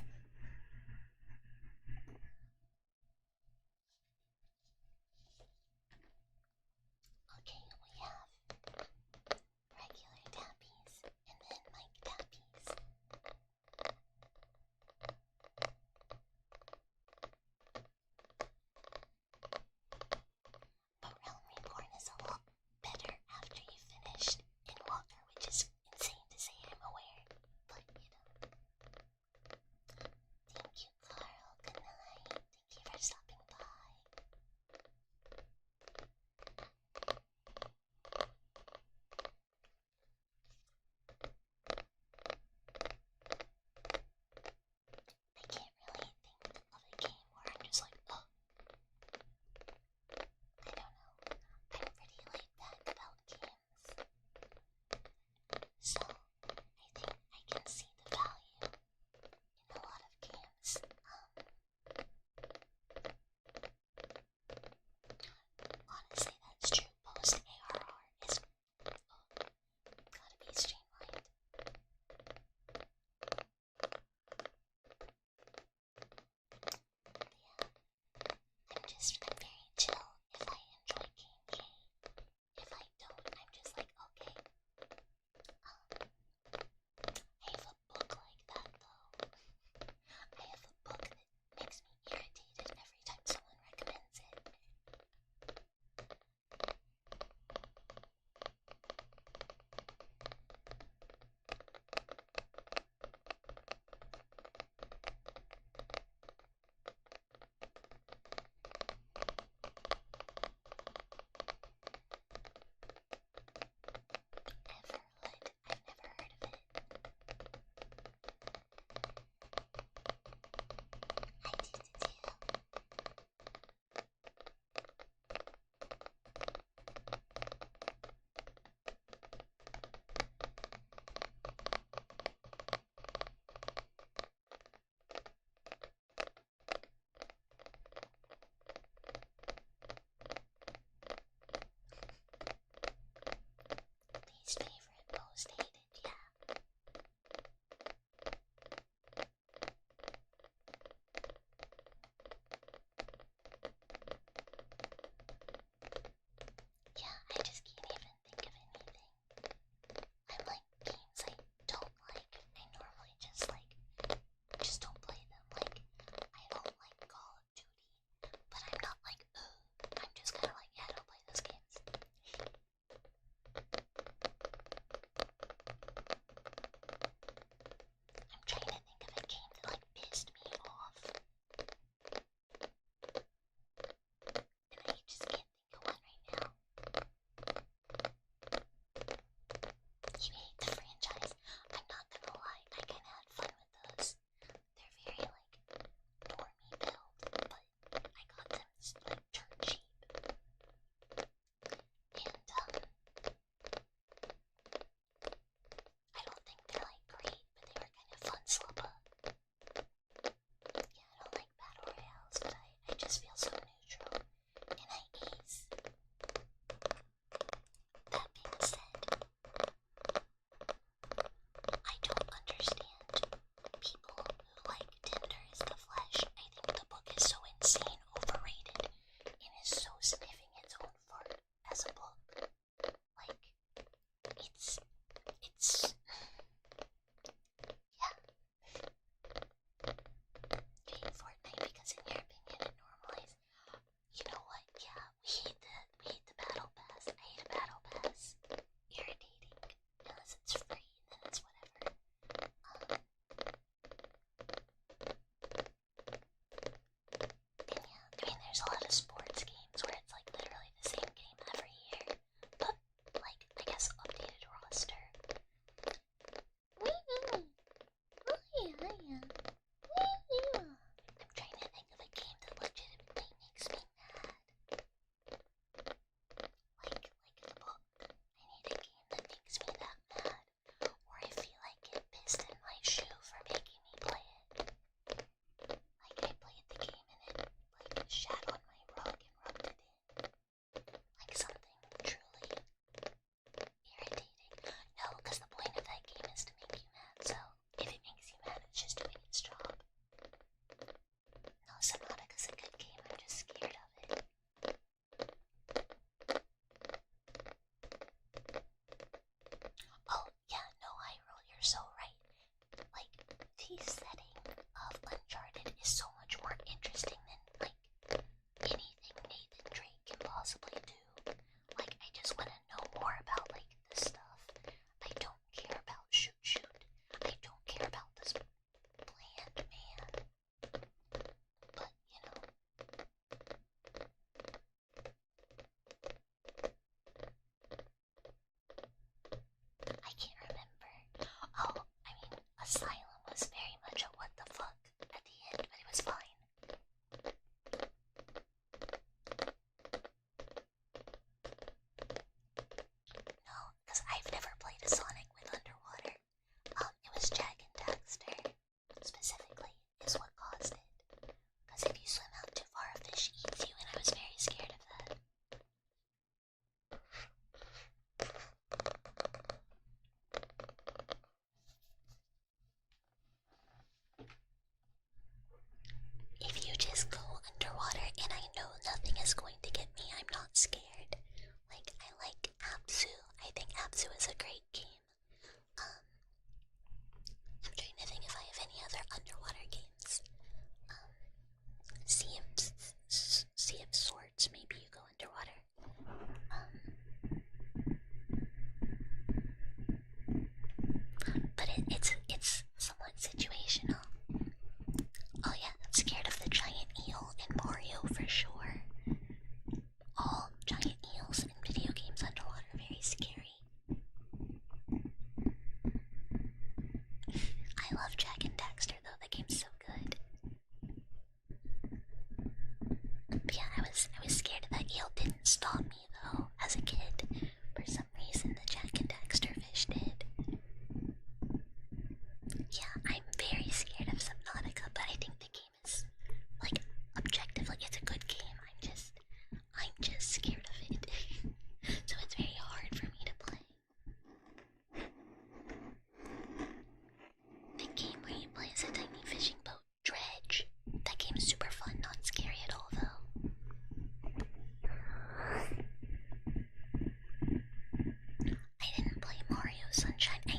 Okay, we have regular tappies and then mic tappies. But Realm Reborn is a lot better after you finished in Walker, which is insane to say, I'm aware. But, you know.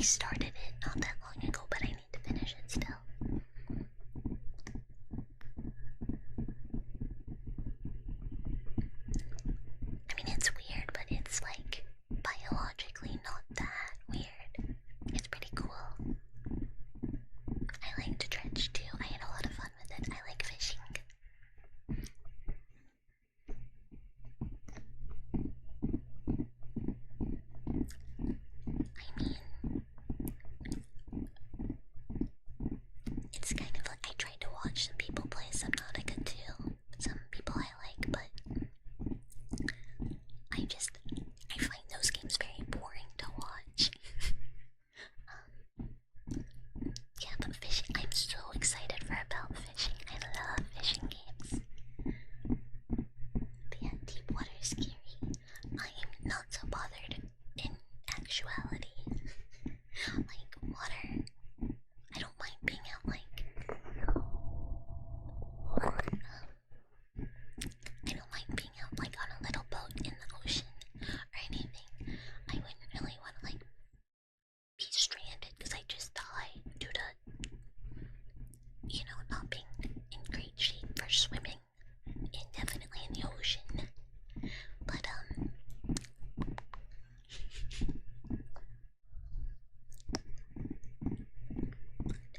started it not that long ago, but I need to finish it still. I mean, it's weird, but it's like biologically not that weird. It's pretty cool. I like to dredge too. I had a lot of fun with it. I like fishing. I mean, it's kind of like I tried to watch some people play Subnautica too. Some people I like, but I find those games very boring to watch. Yeah, but fishing, I'm so excited about fishing. I love fishing games. But yeah, deep water is scary. I am not so bothered in actuality. Like, water, I don't mind being out, like, I don't mind being out, like, on a little boat in the ocean or anything. I wouldn't really want to, like, be stranded because I just die due to, you know, not being in great shape for swimming indefinitely in the ocean. But,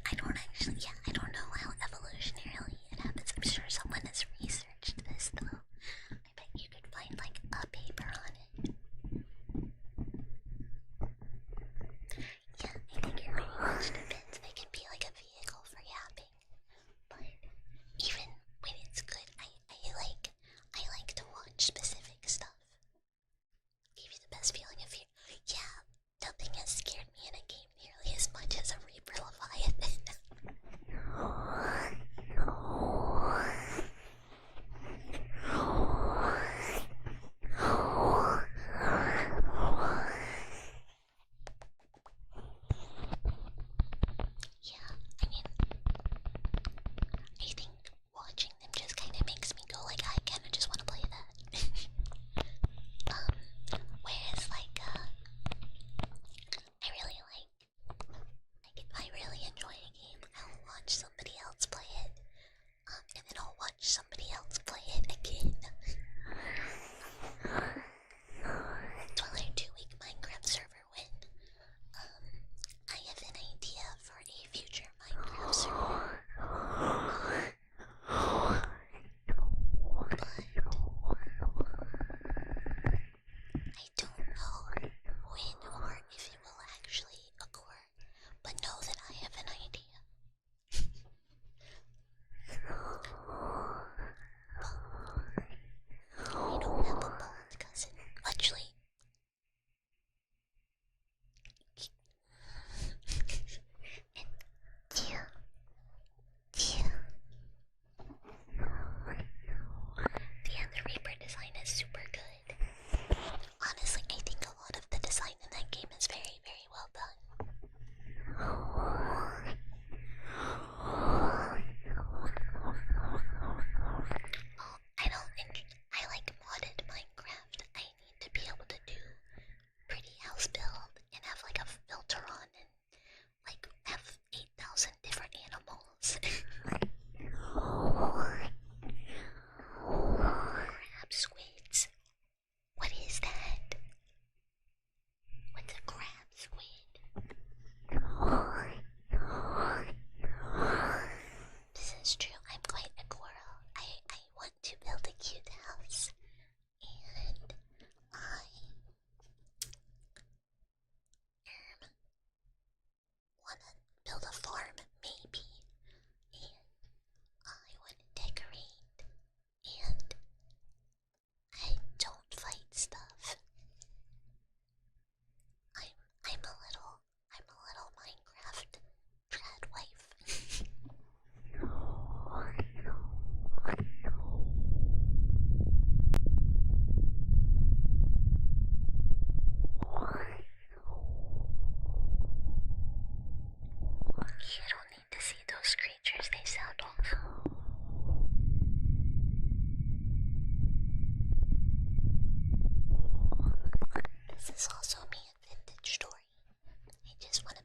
I don't know how evolutionarily it happens. I'm sure someone has researched this though. I bet you could find like a paper on it. Yeah, I think it really much depends. They can be like a vehicle for yapping. But even when it's good, I like to watch specific stuff. Give you the best feeling of fear. Yeah, nothing has scared me in a game nearly as much as a Reaper Leviathan. Yeah, I mean, I think watching them just kind of makes me go like, I kind of just want to play that. Whereas like, if I really enjoy a game, I'll watch somebody else play it, and then I'll watch somebody else play it again. Twilight 2-week Minecraft server win. I have an idea for a future Minecraft server. But I don't know when or if it will actually occur, but know that I have an idea. We don't have a bald cousin, muchly. Yeah, the Reaper design is super good. Honestly, I think a lot of the design in that game is very, very well done. I like modded Minecraft. I need to be able to do pretty house build and have like a filter on and like have 8,000 different animals. Crab squids. What is that? What's a crab squid? This is true. I'm quite a squirrel. I want to build a cute house. And I wanna build a farm, maybe. And I wanna decorate. And I don't fight stuff. I'm a little Minecraft trad wife. You don't need to see those creatures, they sound awful. This is also me in Vintage Story. I just want to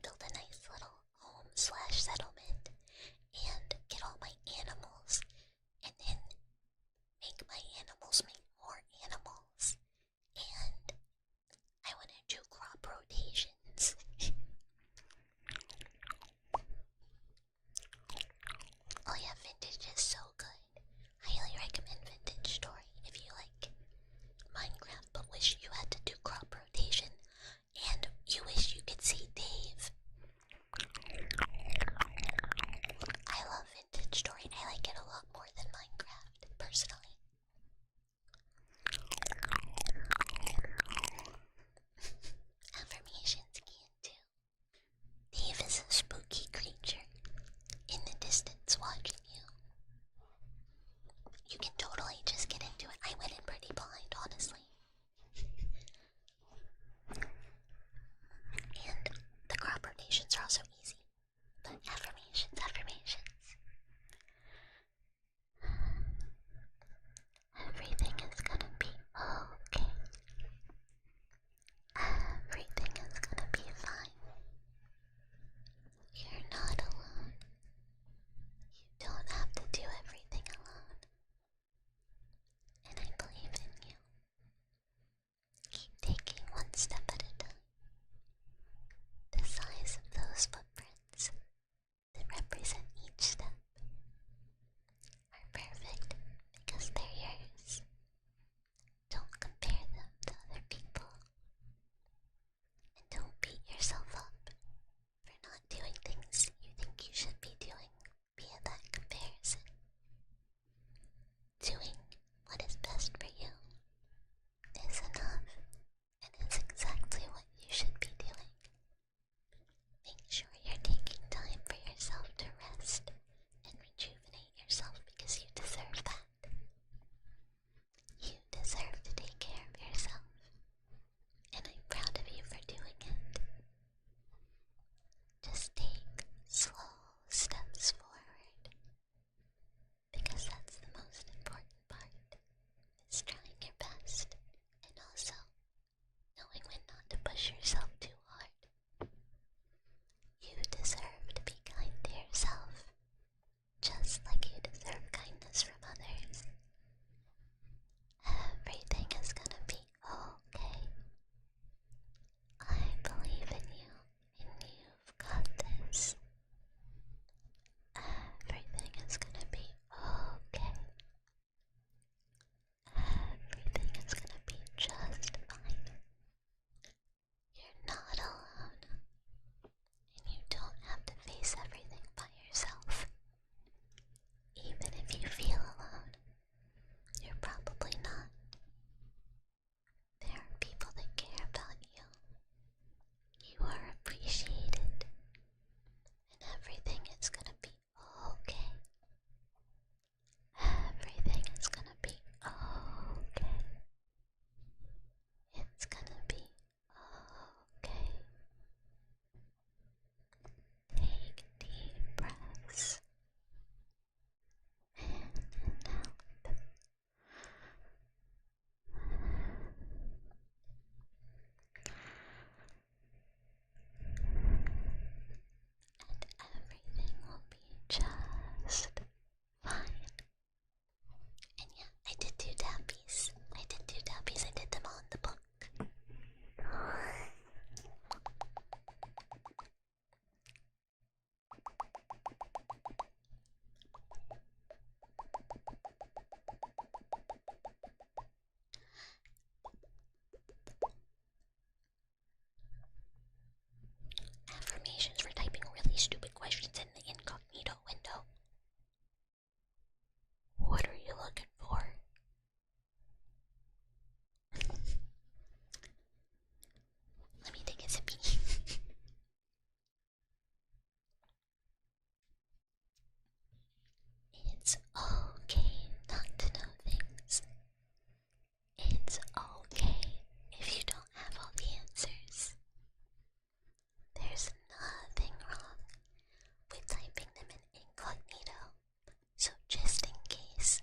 push yourself too hard. You deserve to be kind to yourself, just like you deserve kindness from others. Everything is gonna be okay. I believe in you, and you've got this. Everything is gonna be okay. Everything is gonna be just fine. You're not alone, and you don't have to face everything by yourself. Even if you feel alone, you're probably not. There are people that care about you. You are appreciated, and everything is gonna be okay. Everything is gonna be okay. It's gonna be okay. Take deep breaths in and out. And everything will be just fine. And yeah, I did do tappies. I did them all in the book. Affirmations for typing really stupid questions in the incognito window. What are you looking for? Let me take a sippy. It's okay not to know things. It's okay if you don't have all the answers. There's nothing wrong with typing them in incognito, so just in case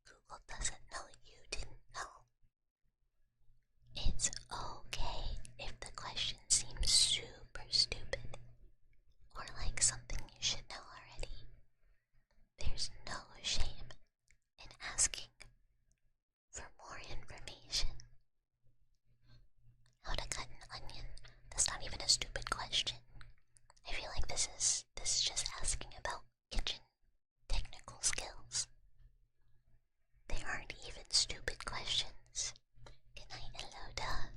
Google doesn't know you didn't know. It's okay if the question seems super stupid, or like something you should know already. There's no shame in asking for more information. How to cut an onion? That's not even a stupid question. I feel like this is just asking about kitchen technical skills. They aren't even stupid questions. Good night, hello, duh.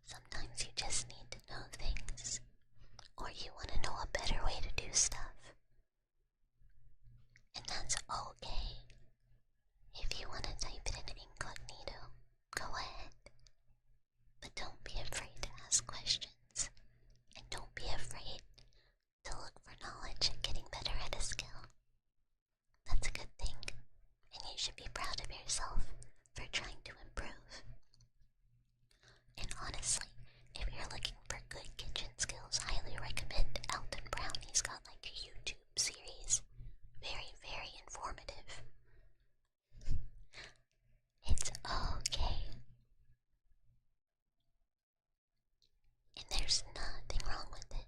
Sometimes you just need to know things, or you want to know a better way to do stuff. And that's okay. If you want to type it in incognito, go ahead. But don't be afraid to ask questions, and don't be afraid to look for knowledge and getting better at a skill. That's a good thing, and you should be proud of yourself for trying to improve. And honestly, if you're looking for good kitchen skills, highly recommend Alton Brown. He's got like a YouTube series. Very, very informative. It's okay. And there's nothing wrong with it.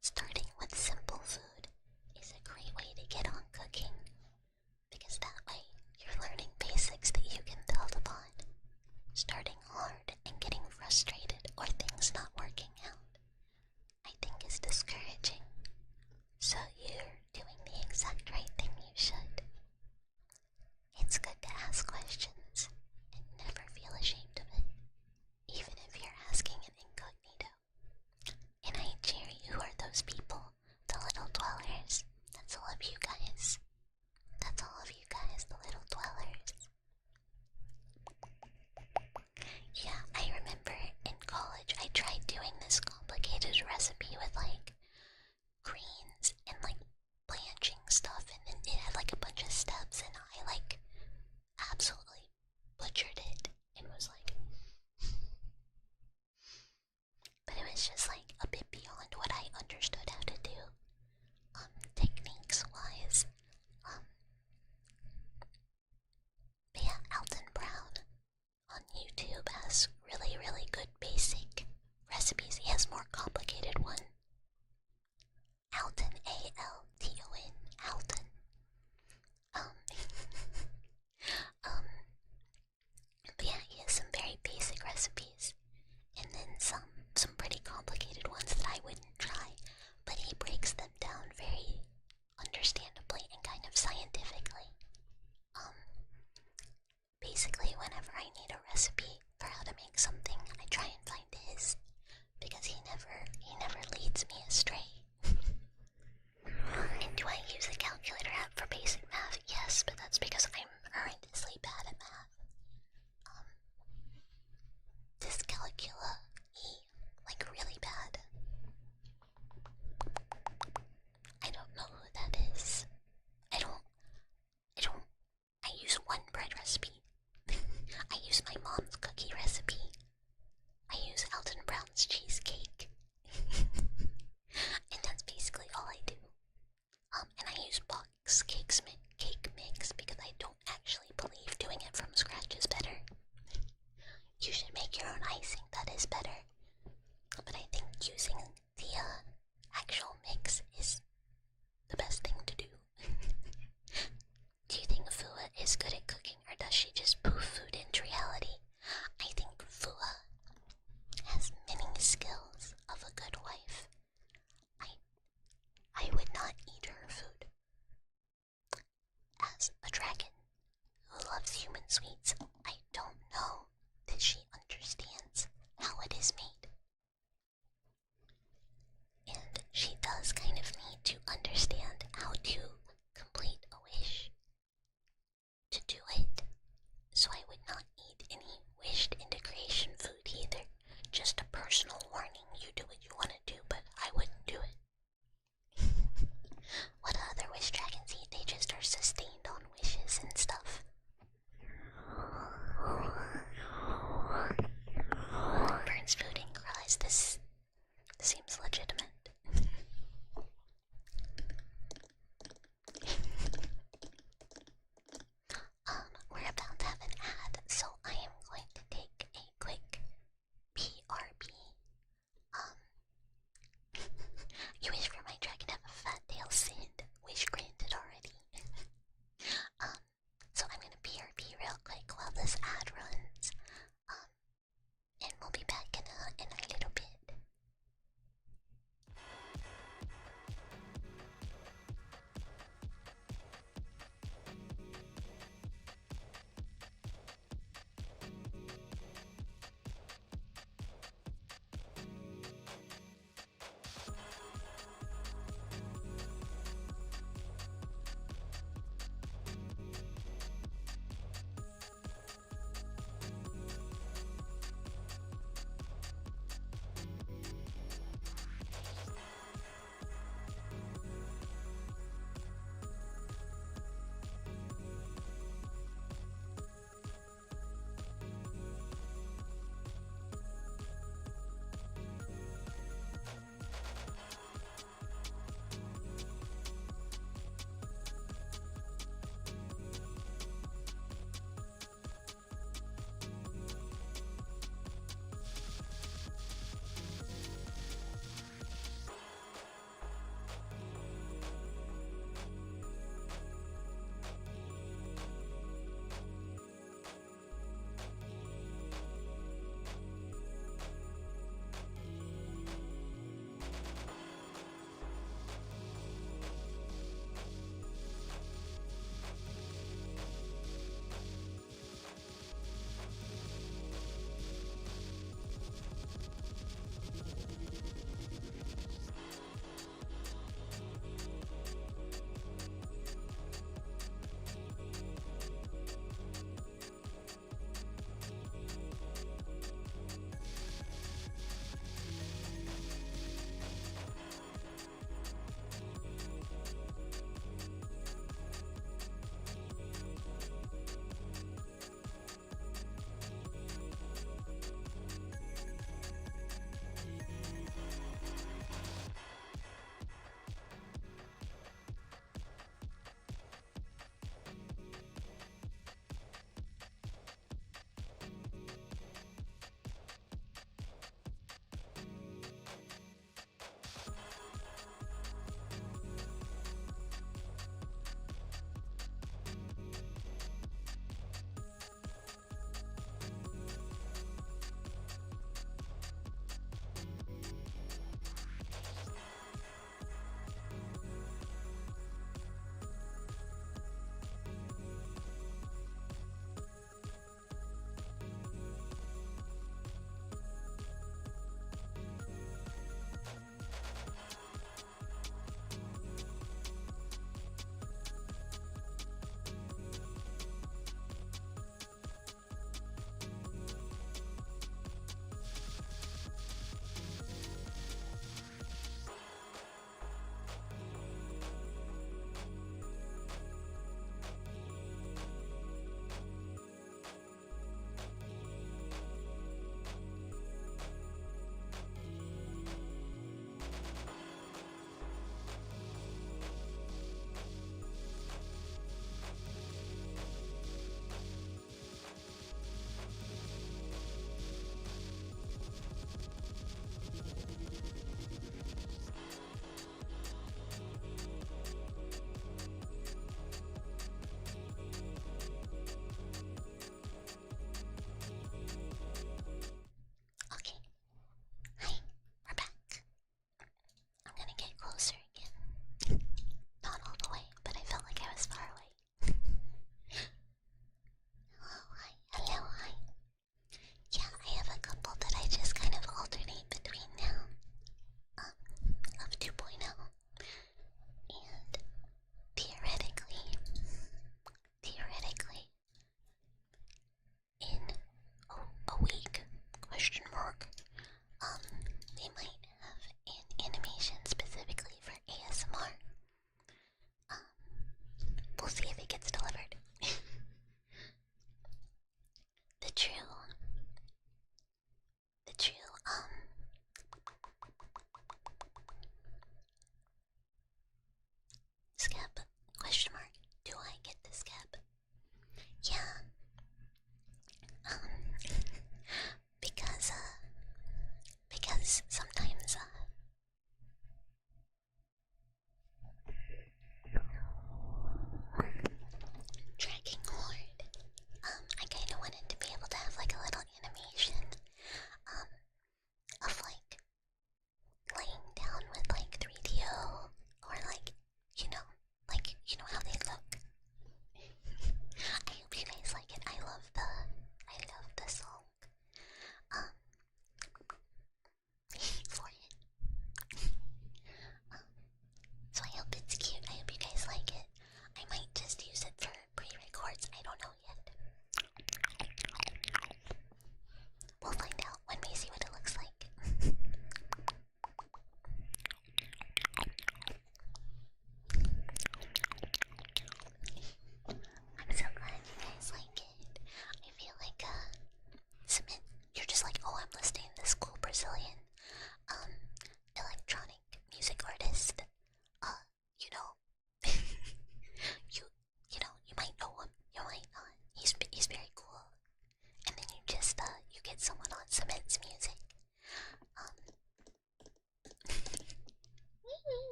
Starting with simple food is a great way to get on cooking, because that way you're learning basics that you can build upon. Starting hard and getting frustrated or things not working out, I think is discouraging. So you're doing the exact right thing you should. It's good to ask questions and never feel ashamed of it, even if you're asking in incognito. And I cheer you who are those people, the little dwellers. That's all of you guys. That's all of you guys, the little dwellers. Yeah, I remember in college I tried doing this complicated recipe with like greens and like blanching stuff, and then it had like a bunch of steps, and I like absolutely butchered it. It was like, but it was just like a bit beyond what I understood how to do, techniques wise. But yeah, Alton Brown on YouTube has really, really good basic make your own icing, that is better. But I think using the actual mix is the best thing to do. Do you think Fua is good at cooking, or does she just poof food into reality? I think Fua has many skills of a good wife. I would not eat her food. As a dragon who loves human sweets, I don't know that she understands how it is made. And she does kind of need to understand how to complete a wish to do it, so I would not eat any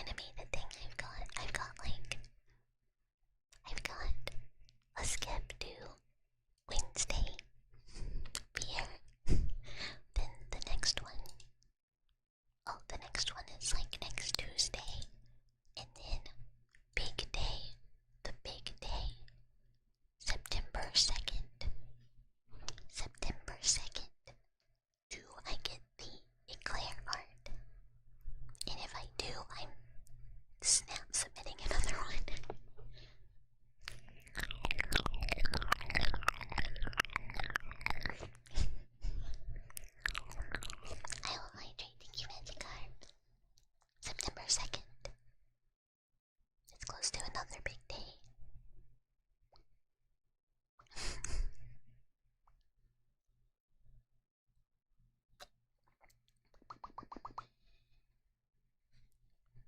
animated thing I've got a skip to Wednesday beer. Then the next one, oh, the next one is like next Tuesday. And then big day, the big day, September 2nd. September 2nd. Do I get the eclair art? And if I do, I'm snap submitting another one. I will hydrate. Thank you, Magikarp. September 2nd. It's close to another big day.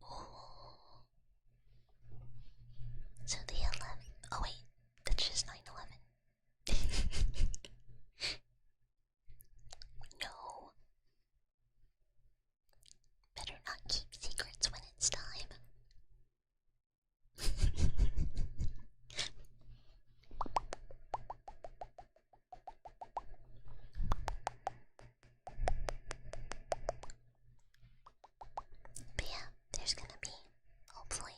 Ooh. So the 11th. Oh wait, that's just 9/11. No. Better not keep secrets when it's time. But yeah, there's gonna be, hopefully.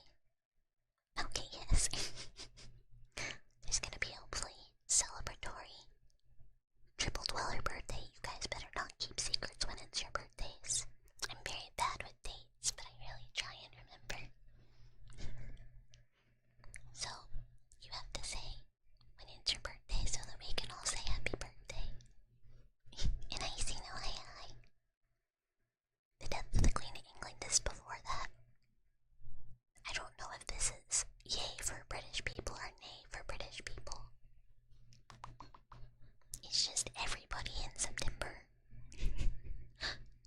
Okay, yes. There's gonna be hopefully celebratory triple dweller birthday. You guys better not keep secrets when it's your birthdays. I'm very bad with dates, but I really try and remember. So, you have to say when it's your birthday so that we can all say happy birthday. And I see no hi. The death of the Queen of England is before that. I don't know if this is yay for British people or nay for British people. It's just everybody in September.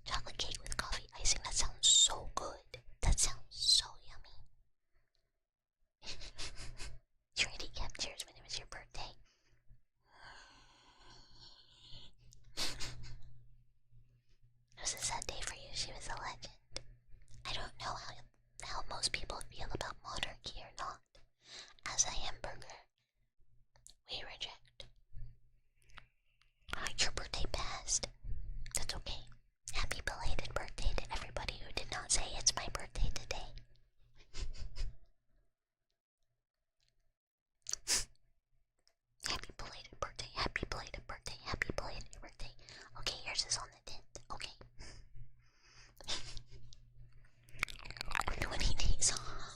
Chocolate cake with coffee icing, that sounds so good. That sounds so yummy. You already captures when it was your birthday. It was a sad day for you, she was a legend. I don't know how most people feel about monarchy or not. As a hamburger, we reject. Your birthday passed. That's okay. Happy belated birthday to everybody who did not say it's my birthday today. Happy belated birthday, happy belated birthday, happy belated birthday. Okay, yours is on the 10th. Okay. 20 days off.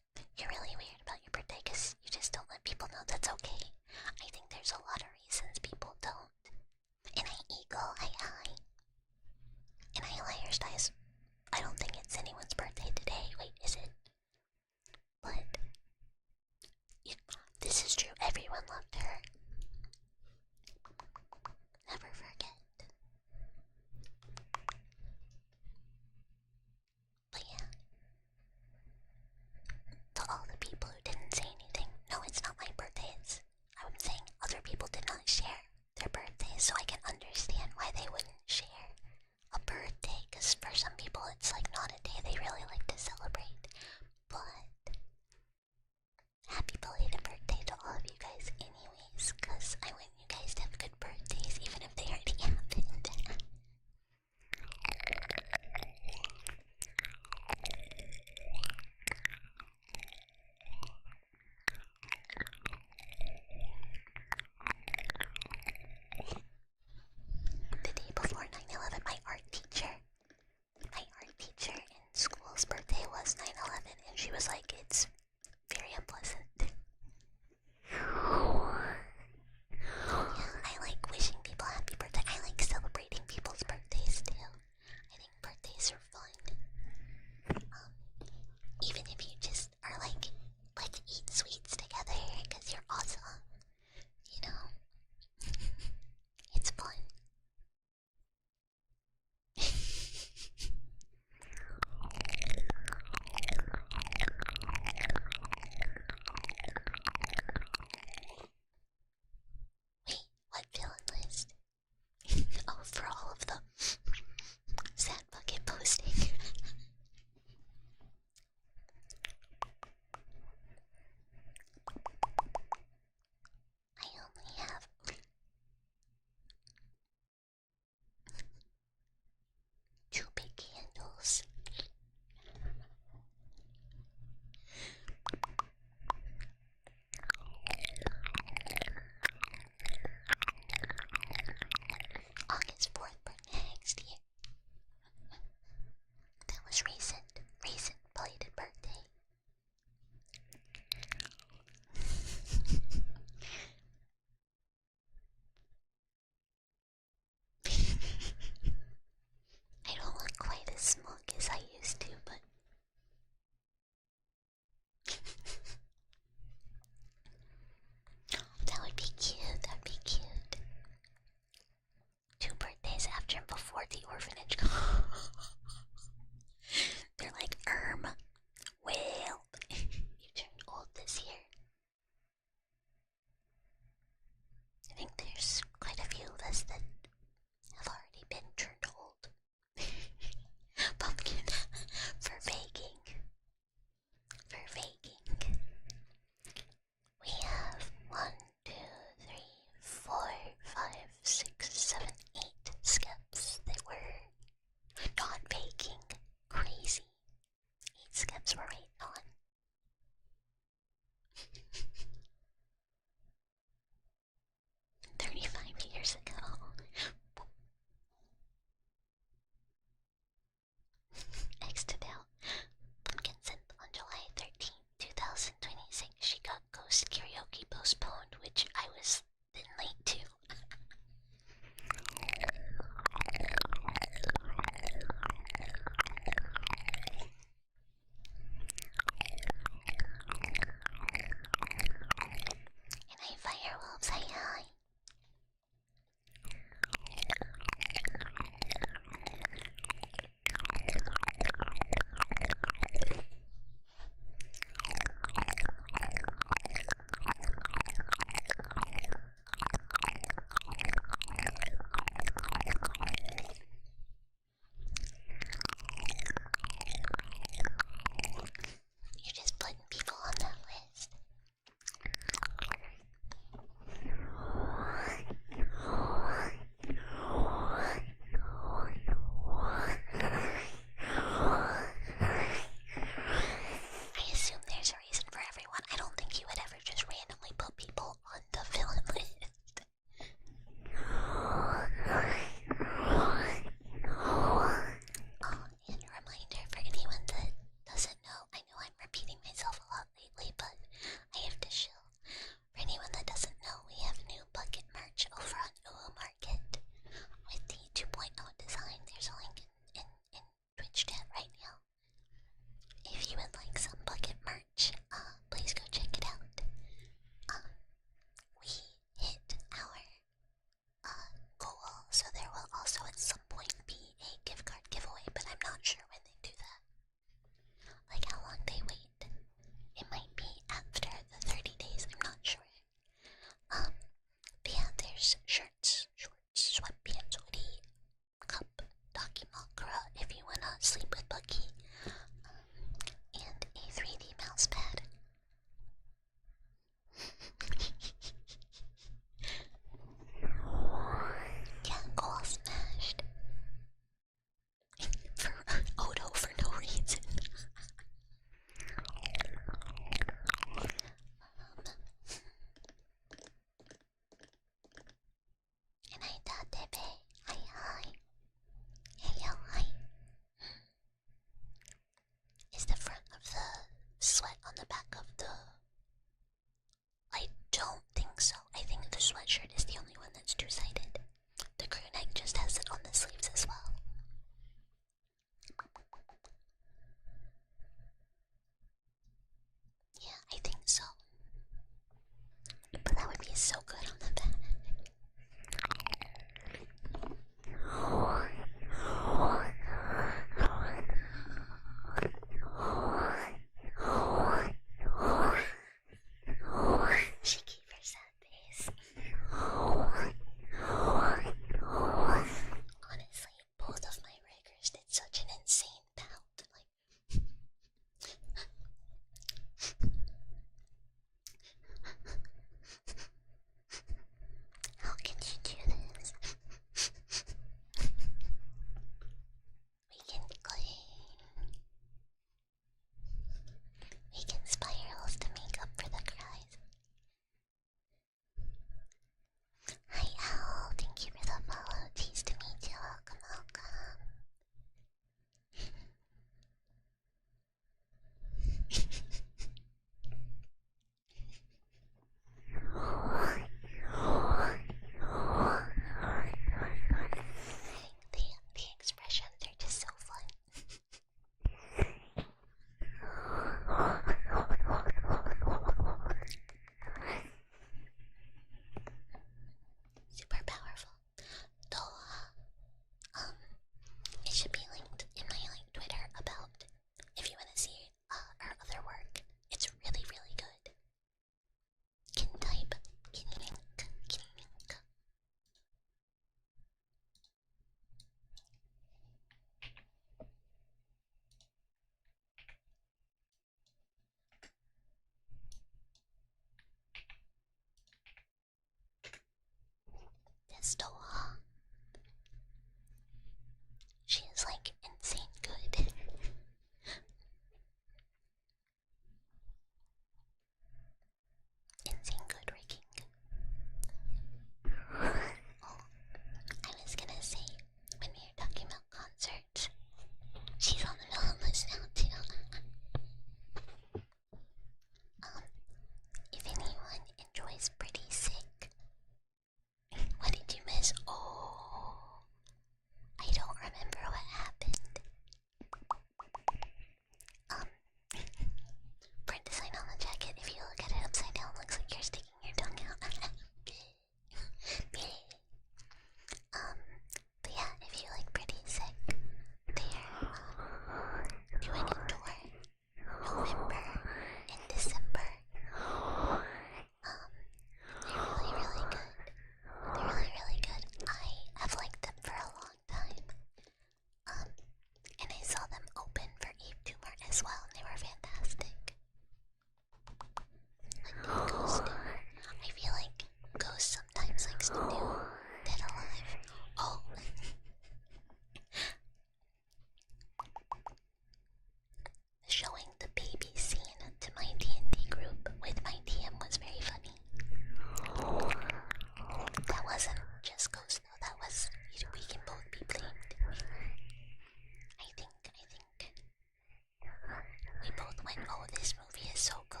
went, oh, this movie is so good.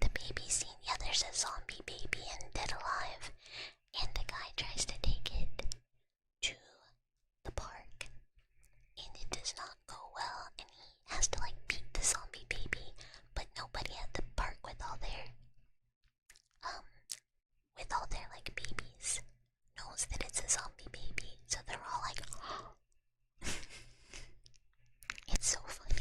The baby scene, yeah, there's a zombie baby in Dead Alive, and the guy tries to take it to the park, and it does not go well, and he has to like beat the zombie baby, but nobody at the park with all their like babies knows that it's a zombie baby, so they're all like, it's so funny.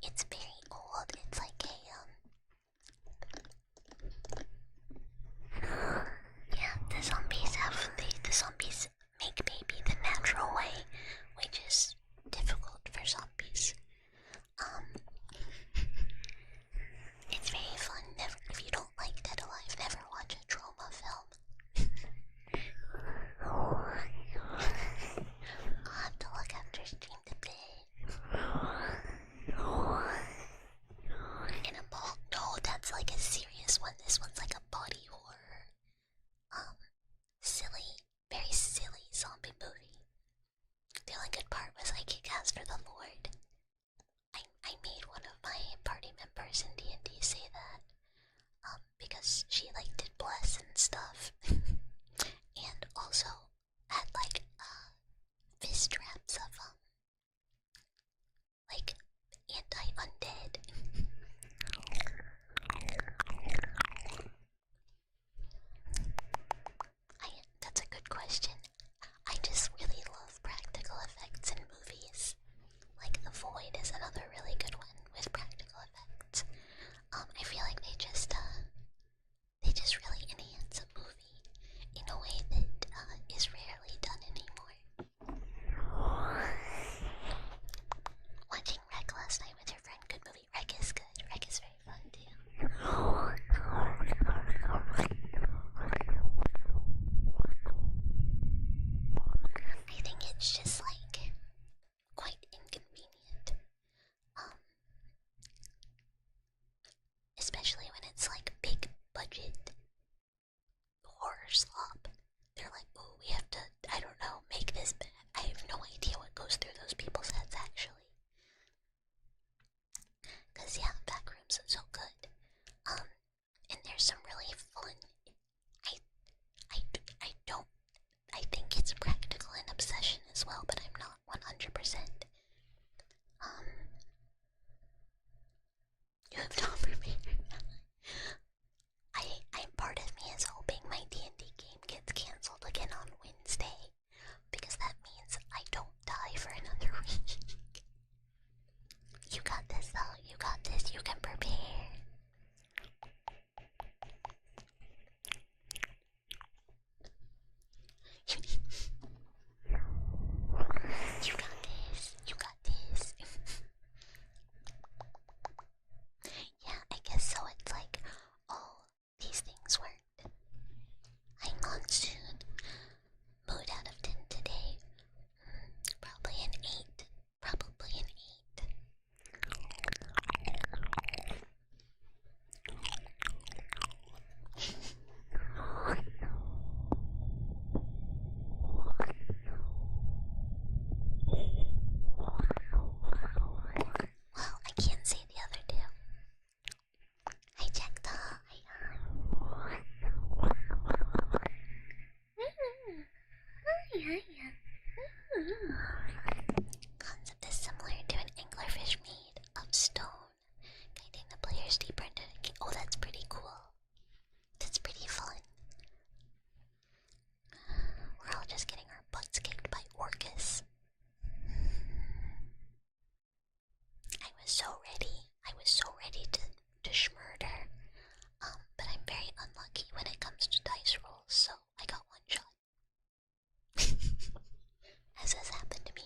It's very old. It's like a yeah, the zombies make baby the natural way, which is difficult for zombies. It's very fun. If you don't like Dead Alive, never watch a trauma film. I'll have to look after stream today. In a ball? No, that's like a serious one. This one's like a body horror. Silly, very silly zombie movie. The only good part was I kick ass for the Lord. I made one of my party members in D&D say that. Because she like did bless and stuff. And also had like fist traps of like anti-undead. That's a good question. I just really love practical effects in movies. Like The Void is another really good one with practical effects. I feel like they just really enhance a movie in a way that is rarely done anymore. Watching Rec last night with your friend, good movie. Rec is good. Rec is very fun too. I think it's just like quite inconvenient. Especially when it's like big budget horror slop. They're like, oh, we have to, I don't know, make this bad. I have no idea what goes through those people's heads actually. Cause yeah, Backrooms is so good. And there's some really fun. I think it's practical and obsession as well, but I'm not 100%. You have not prepared. Part of me is hoping my D&D game gets cancelled again on Wednesday, because that means I don't die for another week. You got this though, you got this, you can prepare. You got this, you got this. Yeah, I guess so. It's like, oh, these things worked. Hi Monsoon. Mood out of 10 today. Probably an 8. Probably an 8. Well, I can't say the other two. Hi Jackdaw. Hi. Concept is similar to an anglerfish made of stone, guiding the players deeper into the game. Oh, that's pretty cool. That's pretty fun. We're all just getting our butts kicked by Orcus. I was so ready. I was so ready to schmurder. But I'm very unlucky when it comes to dice rolls, so I got one shot. As has happened to me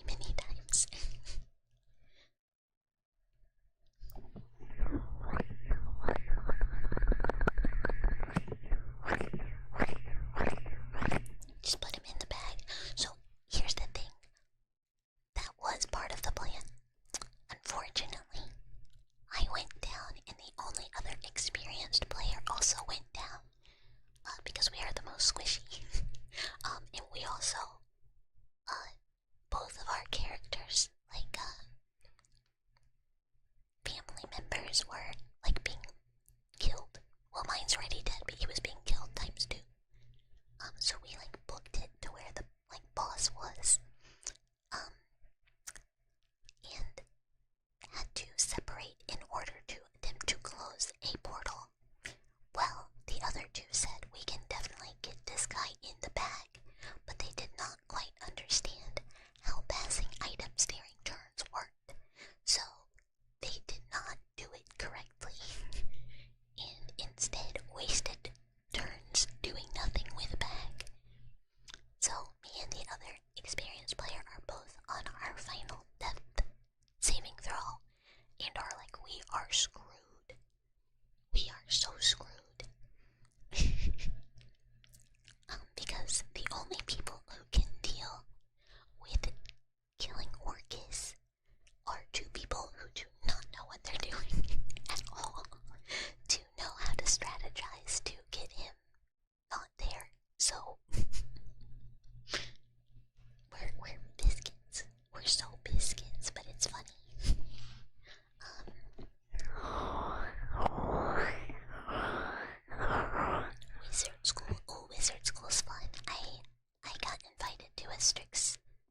a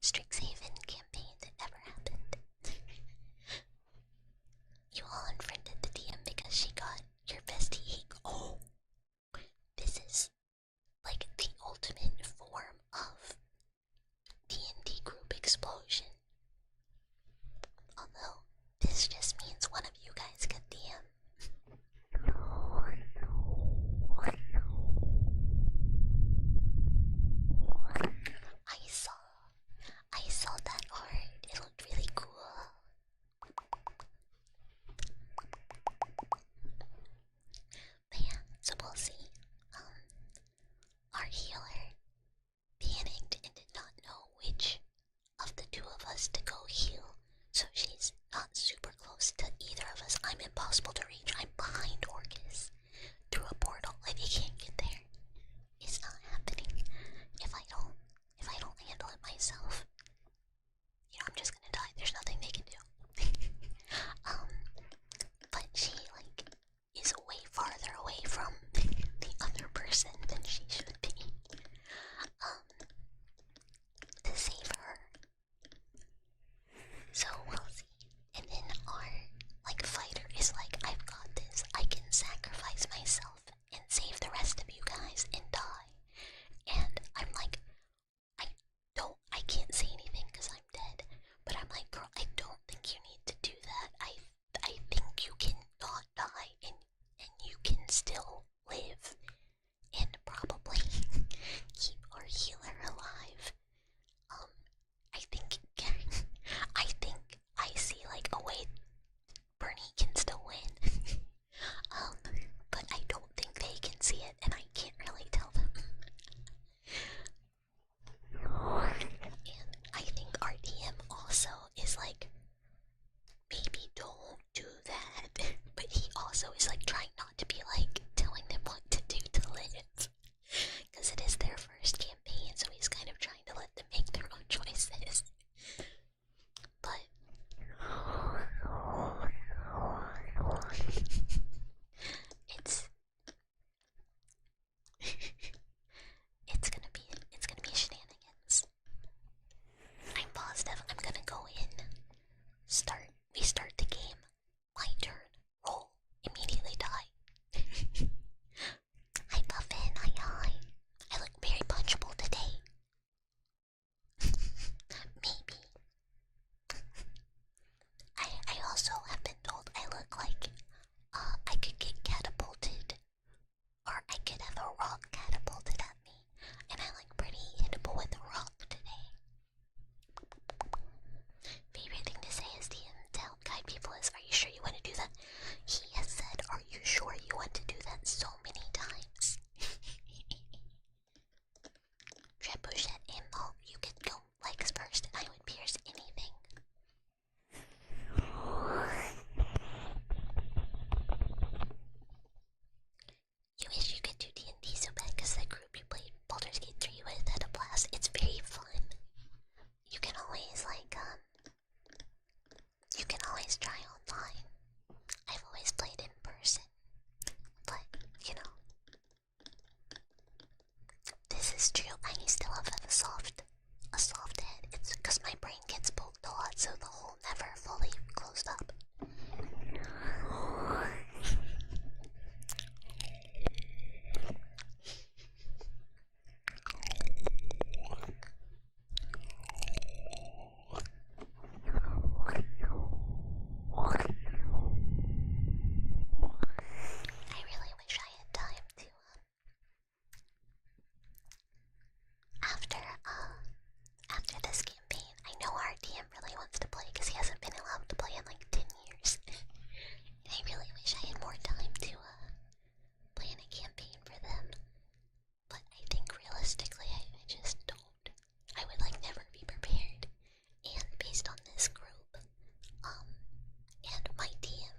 Strixhaven campaign that never happened. You all unfriended the DM because she got your bestie. Oh, this is like the ultimate form of D&D group explosion. Although, this just means one of you guys got DM. I saw that art. It looked really cool. But yeah, so we'll see. Our healer panicked and did not know which of the two of us to go heal, so she's not super close to either of us. I'm impossible to reach. I'm behind Orcus through a portal. Like, he can't get there. It's not happening. If I don't handle it myself, you know, I'm just gonna die. There's nothing they can do. But she, like, is way farther away from the other person than she should be. To save her. So we'll see. And then our, like, fighter is like, I've got this. I can sacrifice myself and save the rest of you guys and die. And I'm like, I can't say anything because I'm dead. But I'm like, girl, I don't think you need to do that. I think you can not die and you can still live and probably keep our healer alive. I think I see like a way Bernie can still win. But I don't think they can see it and I can't really tell them. And I think our DM also is like, maybe don't do that. But he also is like trying not to be like telling them what to do to live. Because it is their first campaign, so he's kind of trying to let them make their own choices. But it's gonna be shenanigans. I'm positive. I'm gonna go in. We start the game. My turn. Roll. Immediately die. Hi Puffin. Hi. I look very punchable today. Maybe. I also have been told I look like I could get catapulted, or I could have a rock catapulted at me, and I look pretty hittable with a rock today. Favorite thing to say is to help guide people is, are you sure you want to do that? He has said, are you sure you want to do that so many times. Trebuchet ammo, you could go legs first and I would pierce anything. You wish you could do D&D so bad because the group you played Baldur's Gate 3 with had a blast. It's very fun. You can always you can always try online. I've always played in person. But, you know, this is true. I still have a soft head. It's because my brain gets poked a lot, so the hole never fully closed up. I really wish I had time to, after this campaign, I know our DM really wants to play because he hasn't been allowed to play in like 10 years. And I really wish I had more time to, plan a campaign for them. But I think realistically, I just don't. I would like never be prepared. And based on this group, and my DM,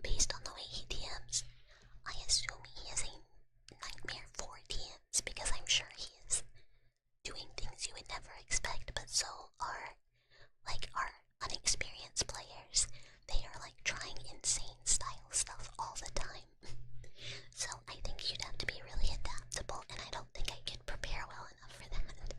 based on the way he DMs, I assume he is a nightmare for DMs because I'm sure he is doing things you would never expect, but so are our unexperienced players. They are like trying insane style stuff all the time. So I think you'd have to be really adaptable, and I don't think I could prepare well enough for that.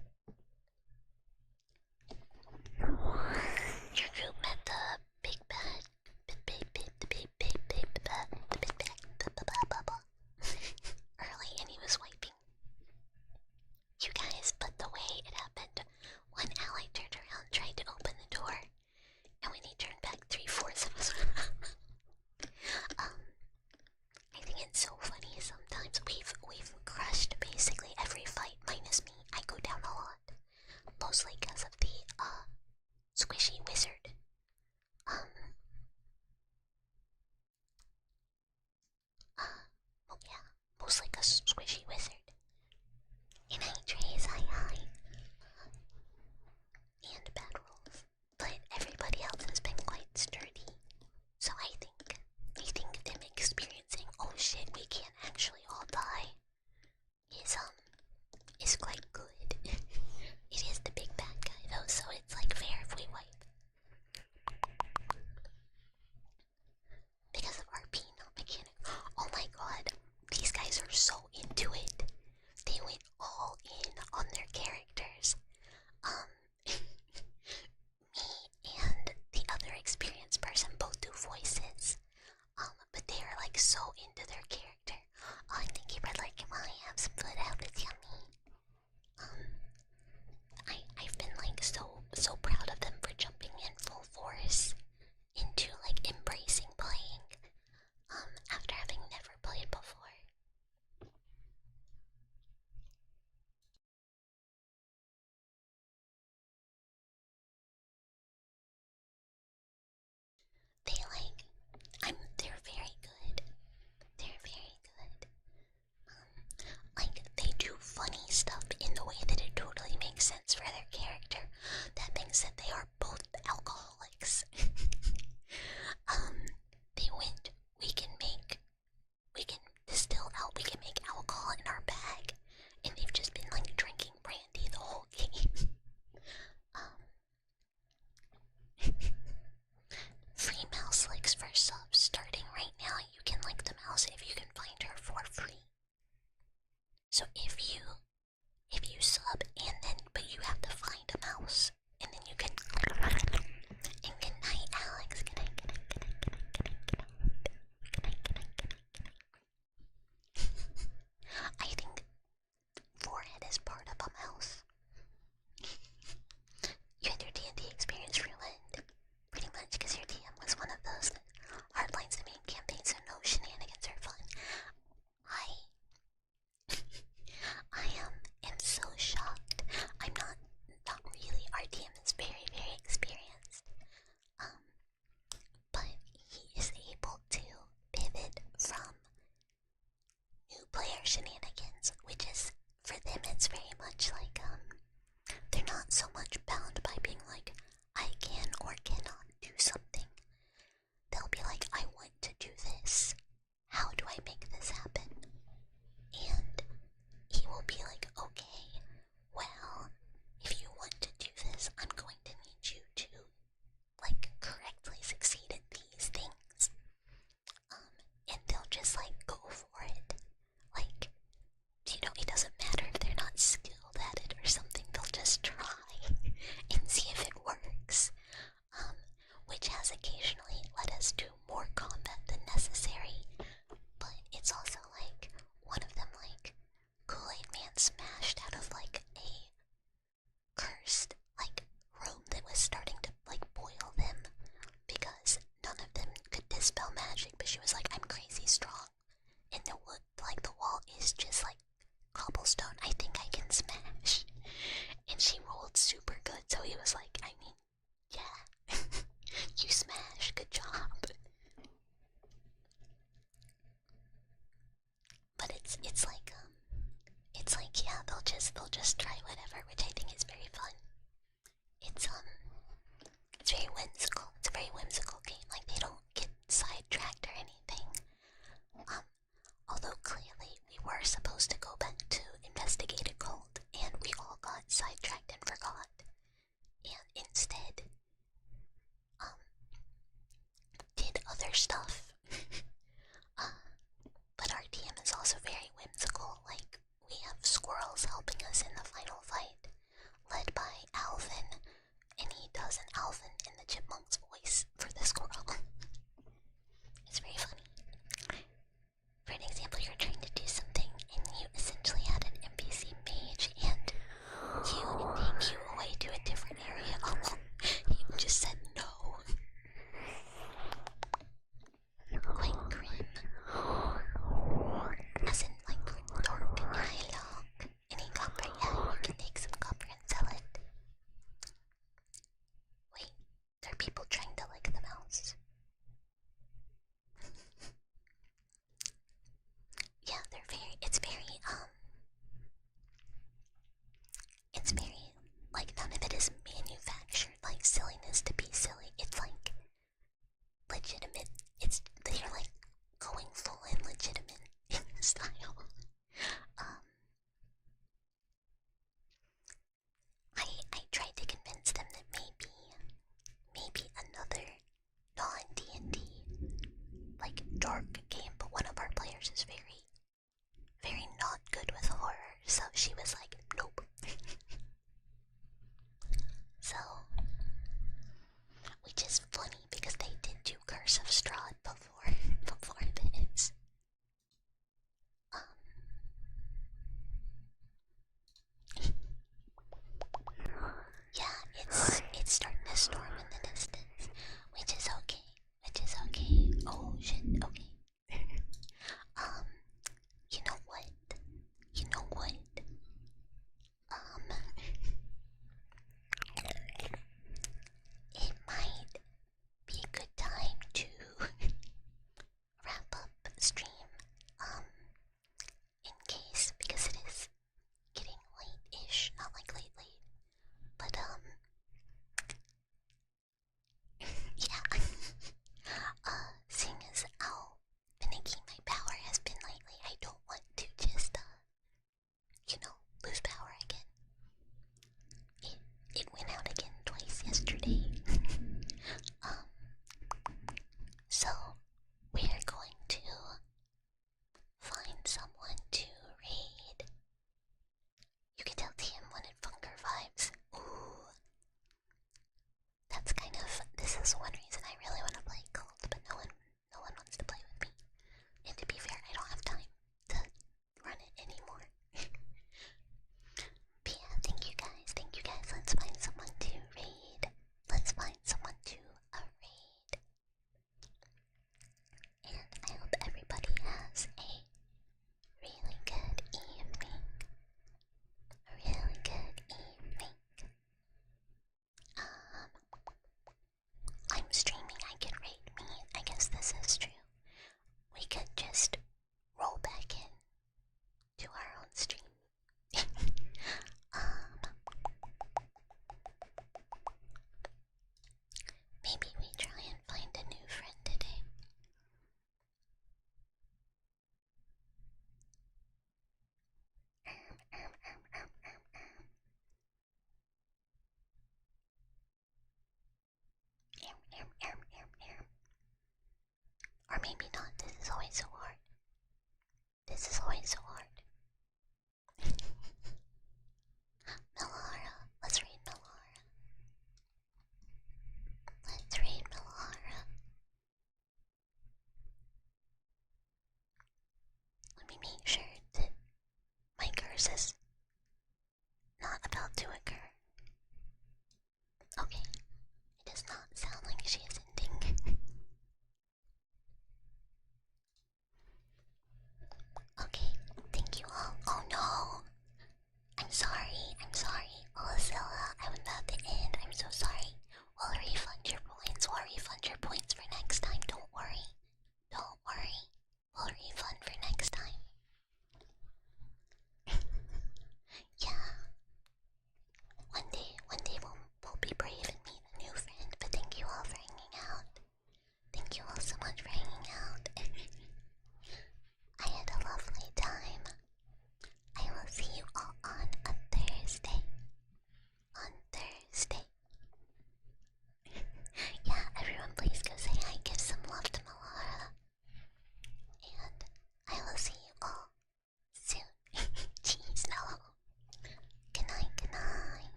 mostly because of the squishy wizard. Oh yeah, mostly because squishy wizard. And I trace hi, and bad rolls. But everybody else has been quite sturdy. So I think them experiencing, oh shit, we can't actually all die, is quite good. It is the big bad guy though, so it's like fair if we wipe. Because of RP, not mechanic. Oh my god, these guys are so into it. They went all in on their characters. Me and the other experienced person both do voices. But they are like so into their character. Oh, thank you for liking my have some food out, it's yummy. I've been like so proud of them for jumping in full force into like embracing playing. After having never played before. They're very good. They're very good. Like, they do funny stuff in the way that it totally makes sense for their character. That being said, they are both alcoholics. They went, we can distill out, we can make alcohol in our bag, and they've just been like drinking brandy the whole game. Free mouse licks for subs starting right now. You can like the mouse if you can find her for free. So if you sub and then but you have to find a mouse and then you can. And good night, Alex. Good night, good night, good night, good night, good night, good night, good night, good night. I think forehead is part of a mouse. You had your D&D experience ruined, pretty much, because your DM was one of those that hardlines the main campaign, so no shenanigans are fun. I am so shocked. I'm not really. Our DM is very, very experienced. But he is able to pivot from new player shenanigans, which is, for them, it's very much like, they're not so much bound by being like, I can or cannot do something. They'll be like, I want to do this. How do I make this happen? And he will be like, okay, well, if you want to do this, I'm going to need you to, like, correctly succeed at these things. And they'll just, like, go for it. Like, it doesn't matter if they're not skilled at it or something, they'll just try and see if it works. Which has occasionally led us to more